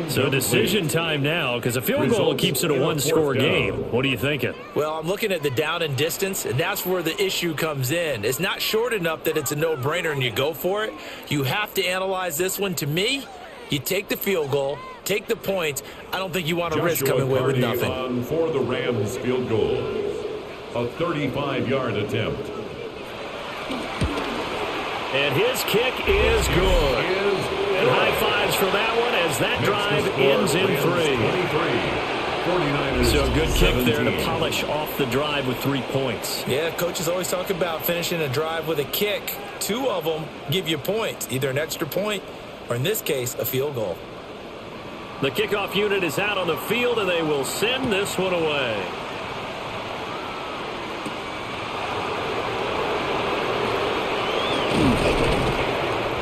So decision time now, because a field goal keeps it a one-score game. What are you thinking? Well, I'm looking at the down and distance, and that's where the issue comes in. It's not short enough that it's a no-brainer and you go for it. You have to analyze this one. To me, you take the field goal, take the points. I don't think you want to risk coming away with nothing. On for the Rams field goal. A 35-yard attempt. And his kick is good. And high fives for that one as that drive ends in 3. So a good kick there to polish off the drive with 3 points. Yeah, coaches always talk about finishing a drive with a kick. 2 of them give you points, either an extra point or, in this case, a field goal. The kickoff unit is out on the field, and they will send this one away.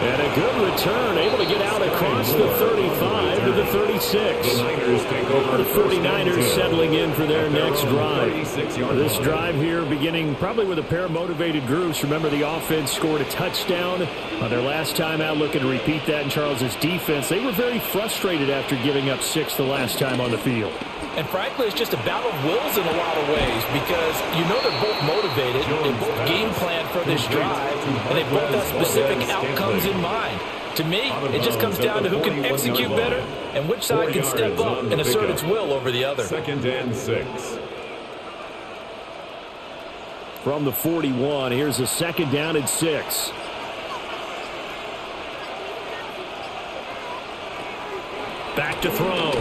And a good return, able to get out across the 35 to the 36. The 49ers settling in for their next drive. This drive here beginning probably with a pair of motivated groups. Remember, the offense scored a touchdown on their last time out, looking to repeat that in Charles's defense. They were very frustrated after giving up 6 the last time on the field. And frankly, it's just a battle of wills in a lot of ways because you know they're both motivated, they both game plan for this drive, and they both have specific outcomes in mind. To me, it just comes down to who can execute better and which side can step up and assert its will over the other. Second and 6. From the 41, here's a second down and 6. Back to throw.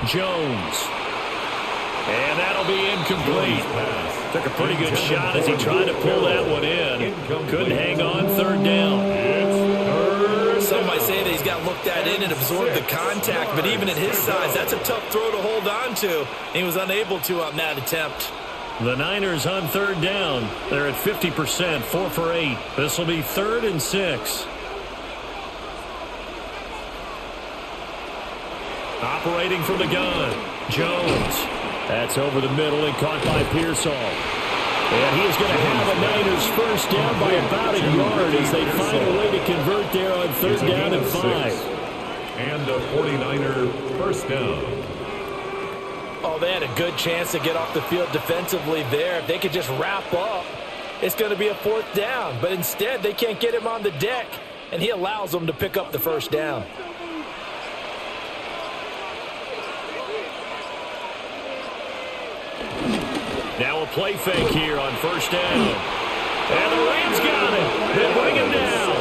Jones. And that'll be incomplete. Took a pretty good shot as he tried to pull that one in. Couldn't hang on third down. Some might say they he's got looked at in and absorbed the contact, but even at his size, that's a tough throw to hold on to. He was unable to on that attempt. The Niners on third down. They're at 50%, 4 for 8. This will be 3rd and 6. Operating from the gun, Jones. That's over the middle and caught by Pearsall. And he is going to have a Niners first down by about a yard as they find a way to convert there on 3rd down and 5. And a 49er first down. Oh, they had a good chance to get off the field defensively there. If they could just wrap up, it's going to be a 4th down. But instead, they can't get him on the deck, and he allows them to pick up the first down. Now a play fake here on 1st down. And the Rams got it. They bring him down.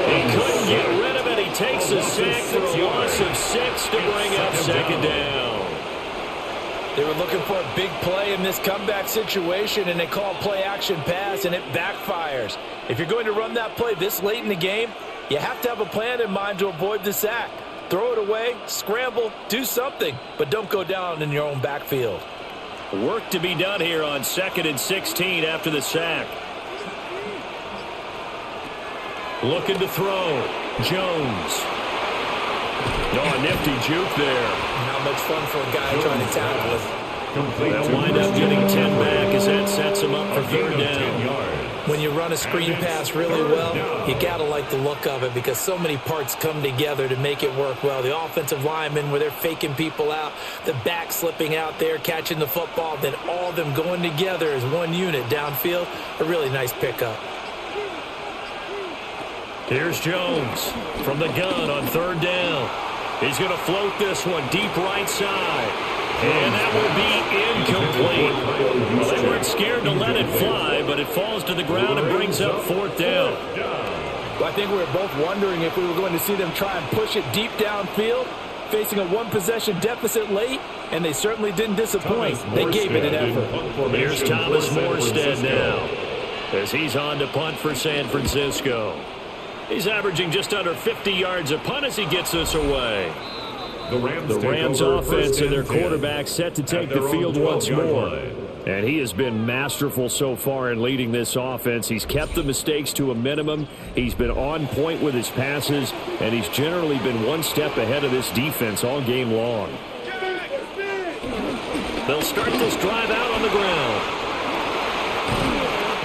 He couldn't get rid of it. He takes a sack for a loss of 6 to bring up 2nd down. They were looking for a big play in this comeback situation, and they call play action pass, and it backfires. If you're going to run that play this late in the game, you have to have a plan in mind to avoid the sack. Throw it away, scramble, do something, but don't go down in your own backfield. Work to be done here on 2nd and 16 after the sack. Looking to throw. Jones. Oh, a nifty juke there. Not much fun for a guy trying to tackle it. They'll wind up getting 10 back as that sets him up for 3rd down. When you run a screen pass really well, you got to like the look of it because so many parts come together to make it work well. The offensive linemen, where they're faking people out, the back slipping out there, catching the football, then all of them going together as one unit downfield. A really nice pickup. Here's Jones from the gun on 3rd down. He's going to float this one deep right side. And that will be incomplete. Well, they weren't scared to let it fly, but it falls to the ground and brings up 4th down. Well, I think we were both wondering if we were going to see them try and push it deep downfield, facing a one-possession deficit late, and they certainly didn't disappoint. They gave it an effort. Here's Thomas Morstead now as he's on to punt for San Francisco. He's averaging just under 50 yards a punt as he gets this away. The Rams offense and their quarterback set to take the field once more. And he has been masterful so far in leading this offense. He's kept the mistakes to a minimum. He's been on point with his passes, and he's generally been one step ahead of this defense all game long. They'll start this drive out on the ground.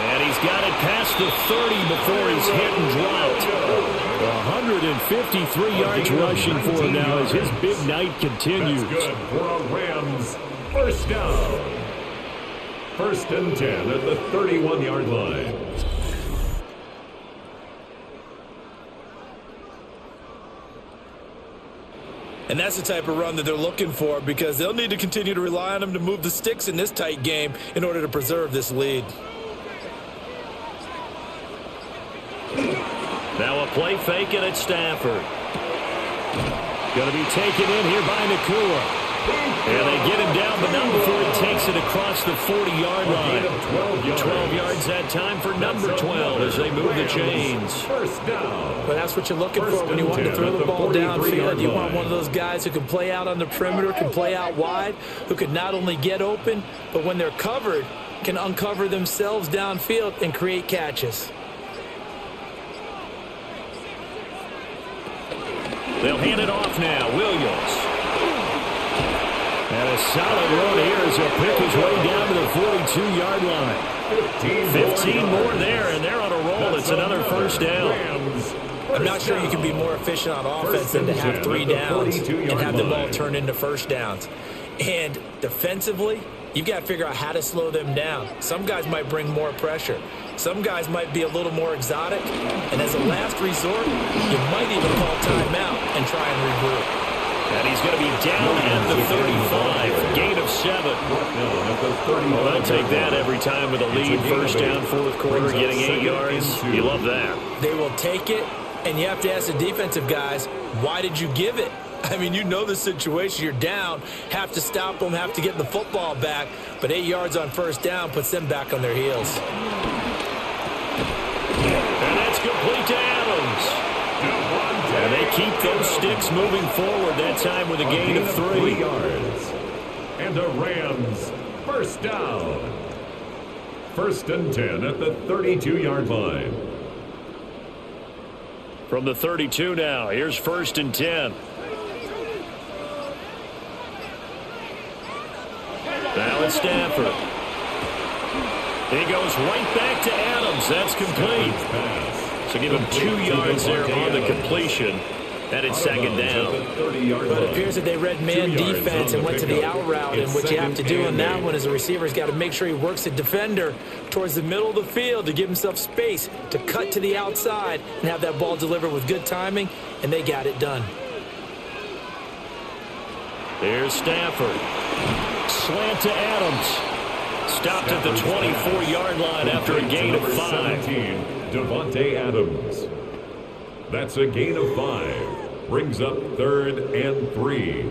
And he's got it past the 30 before he's hit and dropped. 153 yards rushing for him now as his big night continues. That's good for a Rams first down. 1st and 10 at the 31-yard line. And that's the type of run that they're looking for because they'll need to continue to rely on them to move the sticks in this tight game in order to preserve this lead. Now a play fake and it's Stafford. Going to be taken in here by Nakua. And they get him down, but not before he takes it across the 40-yard line. 12 yards that time for number 12 as they move the chains. First down. But that's what you're looking for when you want to throw the ball downfield. You want one of those guys who can play out on the perimeter, can play out wide, who can not only get open, but when they're covered, can uncover themselves downfield and create catches. They'll hand it off now. Williams. And a solid run here as he'll pick his way down to the 42-yard line. 15 more there, and they're on a roll. It's another first down. I'm not sure you can be more efficient on offense than to have 3 downs and have the ball turn into first downs. And defensively, you've got to figure out how to slow them down. Some guys might bring more pressure. Some guys might be a little more exotic. And as a last resort, you might even call timeout and try and regroup. And he's going to be down at the 35. Gain of 7. Well, they'll take that every time with a lead. First down, 4th quarter, getting 8 yards. You love that. They will take it, and you have to ask the defensive guys, why did you give it? I mean, you know the situation. You're down, have to stop them, have to get the football back. But 8 yards on first down puts them back on their heels. And that's complete to Adams. And they keep those sticks moving forward, that time with a gain of 3 yards. And a Rams first down. First and 10 at the 32-yard line. From the 32 now, here's first and 10. Now it's Stafford. He goes right back to Adams. That's complete. So give him 2 yards there on the completion. And it's second down. But it appears that they read man defense and went to the out route. And what you have to do on that one is a receiver's got to make sure he works the defender towards the middle of the field to give himself space to cut to the outside and have that ball delivered with good timing. And they got it done. Here's Stafford. Slant to Adams. Stopped at the 24-yard line after a gain of 5. Devontae Adams. That's a gain of 5. Brings up 3rd and 3.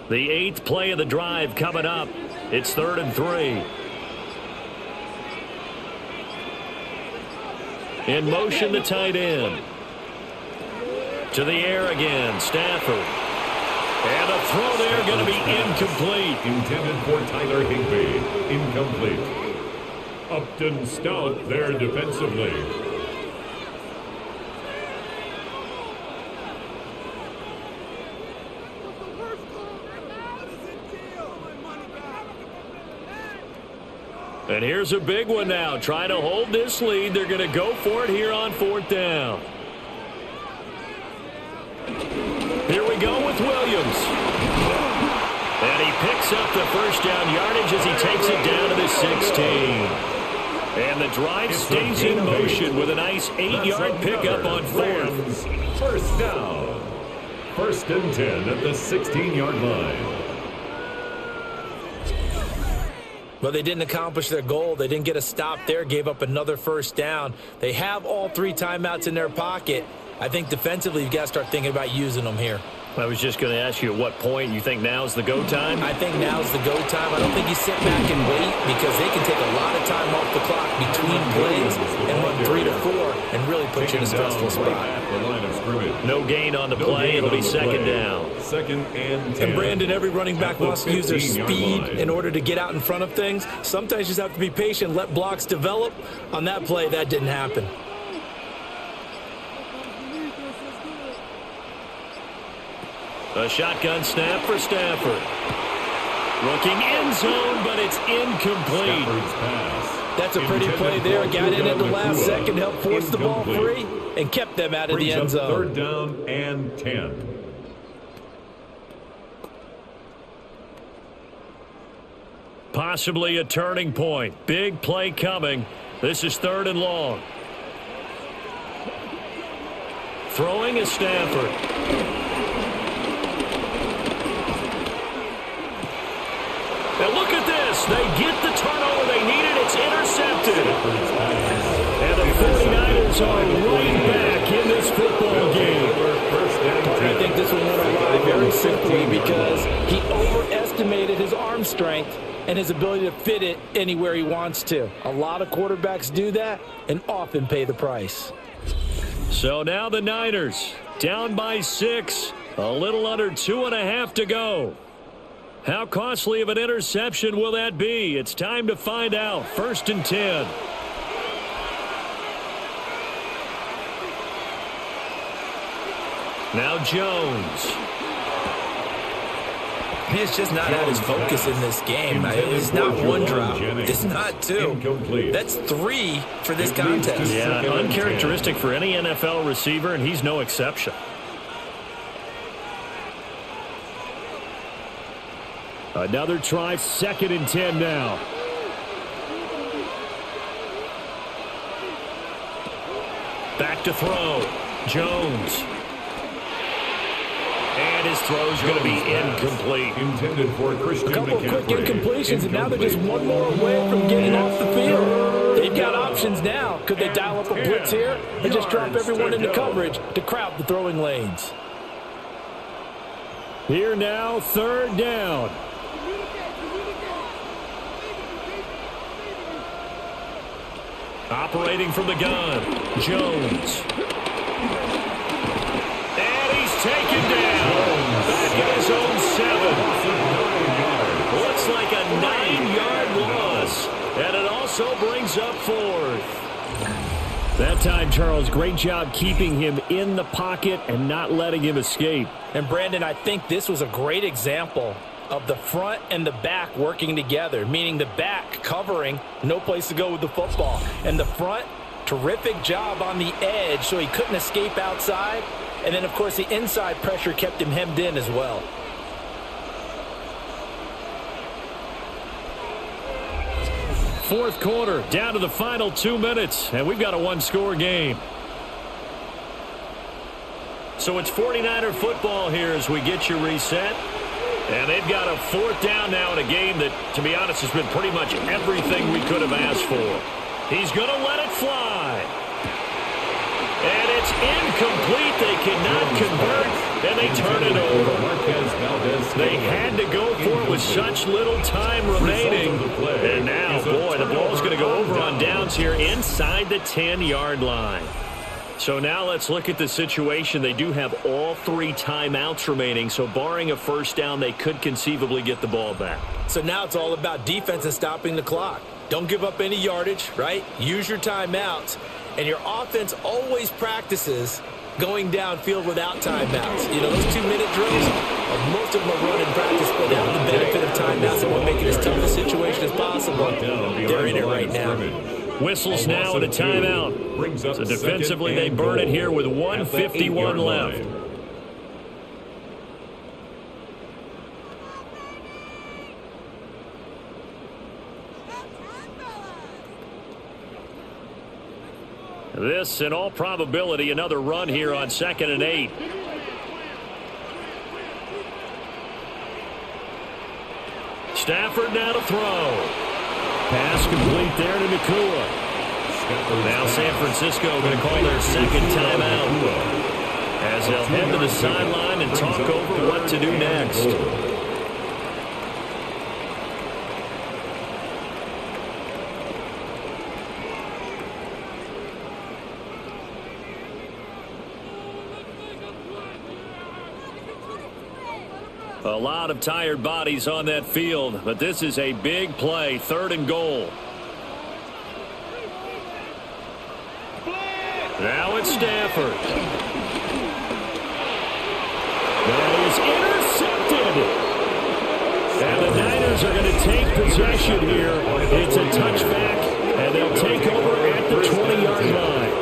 The 8th play of the drive coming up. It's 3rd and 3. In motion, the tight end. To the air again, Stafford. And a throw there going to be incomplete. Intended for Tyler Higbee. Incomplete. Upton stout there defensively. And here's a big one now. Trying to hold this lead. They're going to go for it here on 4th down. Here we go with Williams. And he picks up the first down yardage as he takes it down to the 16. And the drive stays in motion with a nice 8-yard pickup on 4th. First down. First and 10 at the 16-yard line. Well, they didn't accomplish their goal. They didn't get a stop there, gave up another first down. They have all 3 timeouts in their pocket. I think defensively you've got to start thinking about using them here. I was just going to ask you at what point you think now's the go time? I think now's the go time. I don't think you sit back and wait because they can take a lot of time off the clock between plays and run 3 to 4 and really put you in a stressful spot. No gain on the play. It'll be second down. Second and 10. And Brandon, every running back wants to use their speed in order to get out in front of things. Sometimes you just have to be patient, let blocks develop. On that play, that didn't happen. A shotgun snap for Stafford. Looking end zone, but it's incomplete. That's a pretty play there. Got in at the last second, helped force the ball free, and kept them out of the end zone. 3rd down and 10. Possibly a turning point. Big play coming. This is 3rd and long. Throwing is Stafford. And look at this. They get the turnover they needed. It's intercepted. And the 49ers are right back in this football game. I think this one went awry very simply because he overestimated his arm strength and his ability to fit it anywhere he wants to. A lot of quarterbacks do that and often pay the price. So now the Niners down by 6. A little under 2.5 to go. How costly of an interception will that be? It's time to find out. 1st and 10. Now Jones. He's just not at his focus in this game. It's not 1 drop. It's not 2. That's 3 for this contest. Yeah, uncharacteristic for any NFL receiver, and he's no exception. Another try, 2nd and 10 now. Back to throw. Jones. And his throw's going to be incomplete. Intended for Christian A couple of quick McCaffrey. incompletions, and now they're just 1 more away from getting off the field. They've got options now. Could they dial up a blitz here and just drop everyone into coverage to crowd the throwing lanes? Here now, 3rd down. Operating from the gun, Jones. And he's taken down. Back in his own 7. Looks like a 9-yard loss. And it also brings up 4th. That time, Charles, great job keeping him in the pocket and not letting him escape. And, Brandon, I think this was a great example of the front and the back working together, meaning the back covering, no place to go with the football. And the front, terrific job on the edge so he couldn't escape outside. And then, of course, the inside pressure kept him hemmed in as well. Fourth quarter, down to the final 2 minutes, and we've got a one-score game. So it's 49er football here as we get you reset. And they've got a 4th down now in a game that, to be honest, has been pretty much everything we could have asked for. He's going to let it fly. And it's incomplete. They cannot convert, and they turn it over. They had to go for it with such little time remaining. And now, boy, the ball's going to go over on downs here inside the 10-yard line. So now let's look at the situation. They do have all 3 timeouts remaining, so barring a first down, they could conceivably get the ball back. So now it's all about defense and stopping the clock. Don't give up any yardage, right? Use your timeouts. And your offense always practices going downfield without timeouts. You know, those 2-minute drills, most of them are run in practice, but they have the benefit of timeouts and will make it as tough a situation as possible. They're in it right now. Whistles now and a timeout. So defensively, they burn it here with 1:51 left. This, in all probability, another run here on 2nd and 8. Stafford now to throw. Pass complete there to Nakua. Now San Francisco going to call their 2nd timeout as they'll head to the sideline and talk over what to do next. A lot of tired bodies on that field, but this is a big play, 3rd and goal. Now it's Stafford. That is intercepted. And the Niners are going to take possession here. It's a touchback, and they'll take over at the 20-yard line.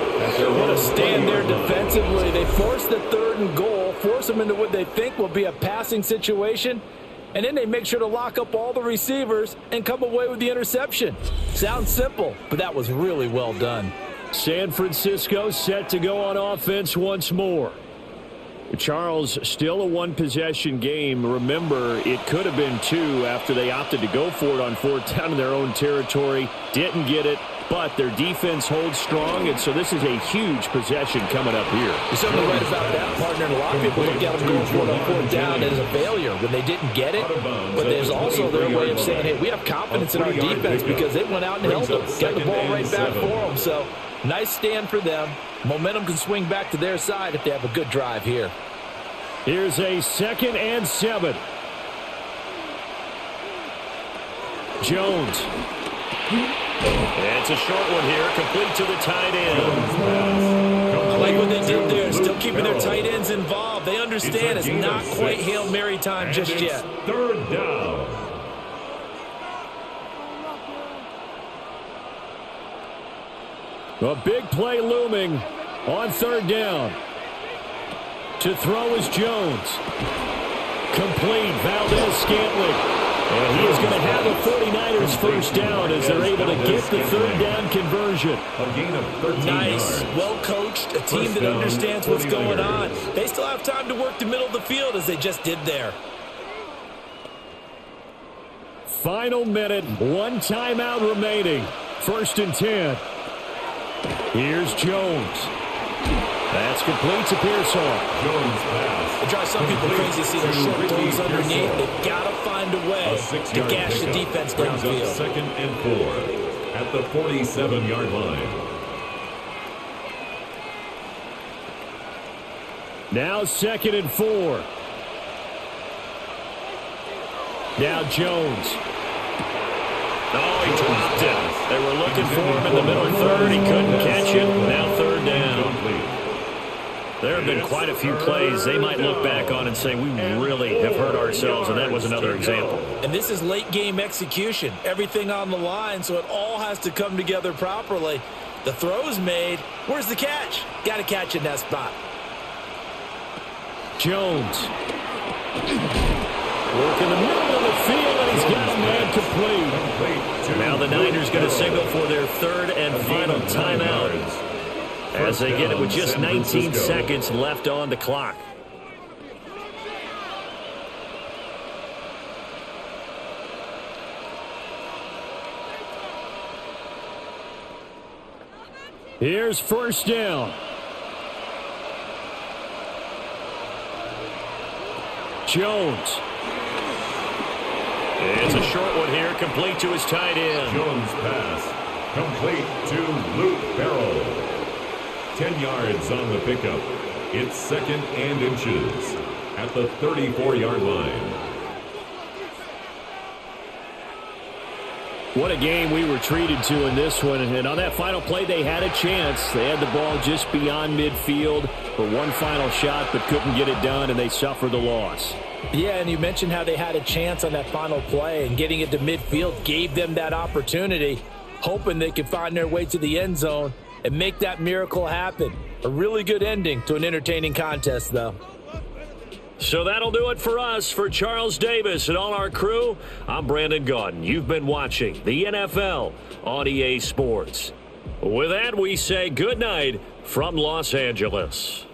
What a stand there defensively. They force the 3rd and goal, force them into what they think will be a passing situation, and then they make sure to lock up all the receivers and come away with the interception. Sounds simple, but that was really well done. San Francisco set to go on offense once more. Charles, still a one-possession game. Remember, it could have been 2 after they opted to go for it on 4th down in their own territory. Didn't get it, but their defense holds strong, and so this is a huge possession coming up here. You're certainly right about that, partner. And a lot of people look at them going for it on 4th down as a failure when they didn't get it. But there's also their way of saying, hey, we have confidence in our defense because they went out and held them, got the ball right back for them. So nice stand for them. Momentum can swing back to their side if they have a good drive here. Here's a 2nd and 7. Jones. And it's a short one here, complete to the tight end. I like what they did there, still keeping their tight ends involved. They understand it's not quite Hail Mary time just yet. 3rd down. A big play looming on 3rd down. To throw is Jones. Complete, Valdez-Scantling. And he is going to have the 49ers first down as they're able to get the 3rd down conversion. A gain of 13 nice, yards. well-coached, a team that understands what's going on. They still have time to work the middle of the field as they just did there. Final minute, 1 timeout remaining. 1st and 10. Here's Jones. That's complete to Pearsall. Jones pass. It drives some people crazy to see their short throws underneath. They've got to find a way to gash the defense downfield. 2nd and 4. at the 47-yard line. Now 2nd and 4. Now Jones. Oh, he dropped it. They were looking for him in the middle third. He couldn't catch it. Now 3rd down. There have been quite a few plays they might look back on and say, we really have hurt ourselves, and that was another example. And this is late-game execution. Everything on the line, so it all has to come together properly. The throw's made. Where's the catch? Got to catch in that spot. Jones. Work in the middle of the field, and he's got a man complete. Now the Niners going to signal for their 3rd and final timeout as they get it with just 19 seconds left on the clock. Here's 1st down. Jones. It's a short one here, complete to his tight end. Jones pass, complete to Luke Farrell. 10 yards on the pickup. It's 2nd and inches at the 34-yard line. What a game we were treated to in this one. And on that final play, they had a chance. They had the ball just beyond midfield for one final shot, but couldn't get it done, and they suffered the loss. Yeah, and you mentioned how they had a chance on that final play, and getting it to midfield gave them that opportunity, hoping they could find their way to the end zone and make that miracle happen. A really good ending to an entertaining contest, though. So that'll do it for us. For Charles Davis and all our crew, I'm Brandon Gaudin. You've been watching the NFL on EA Sports. With that, we say good night from Los Angeles.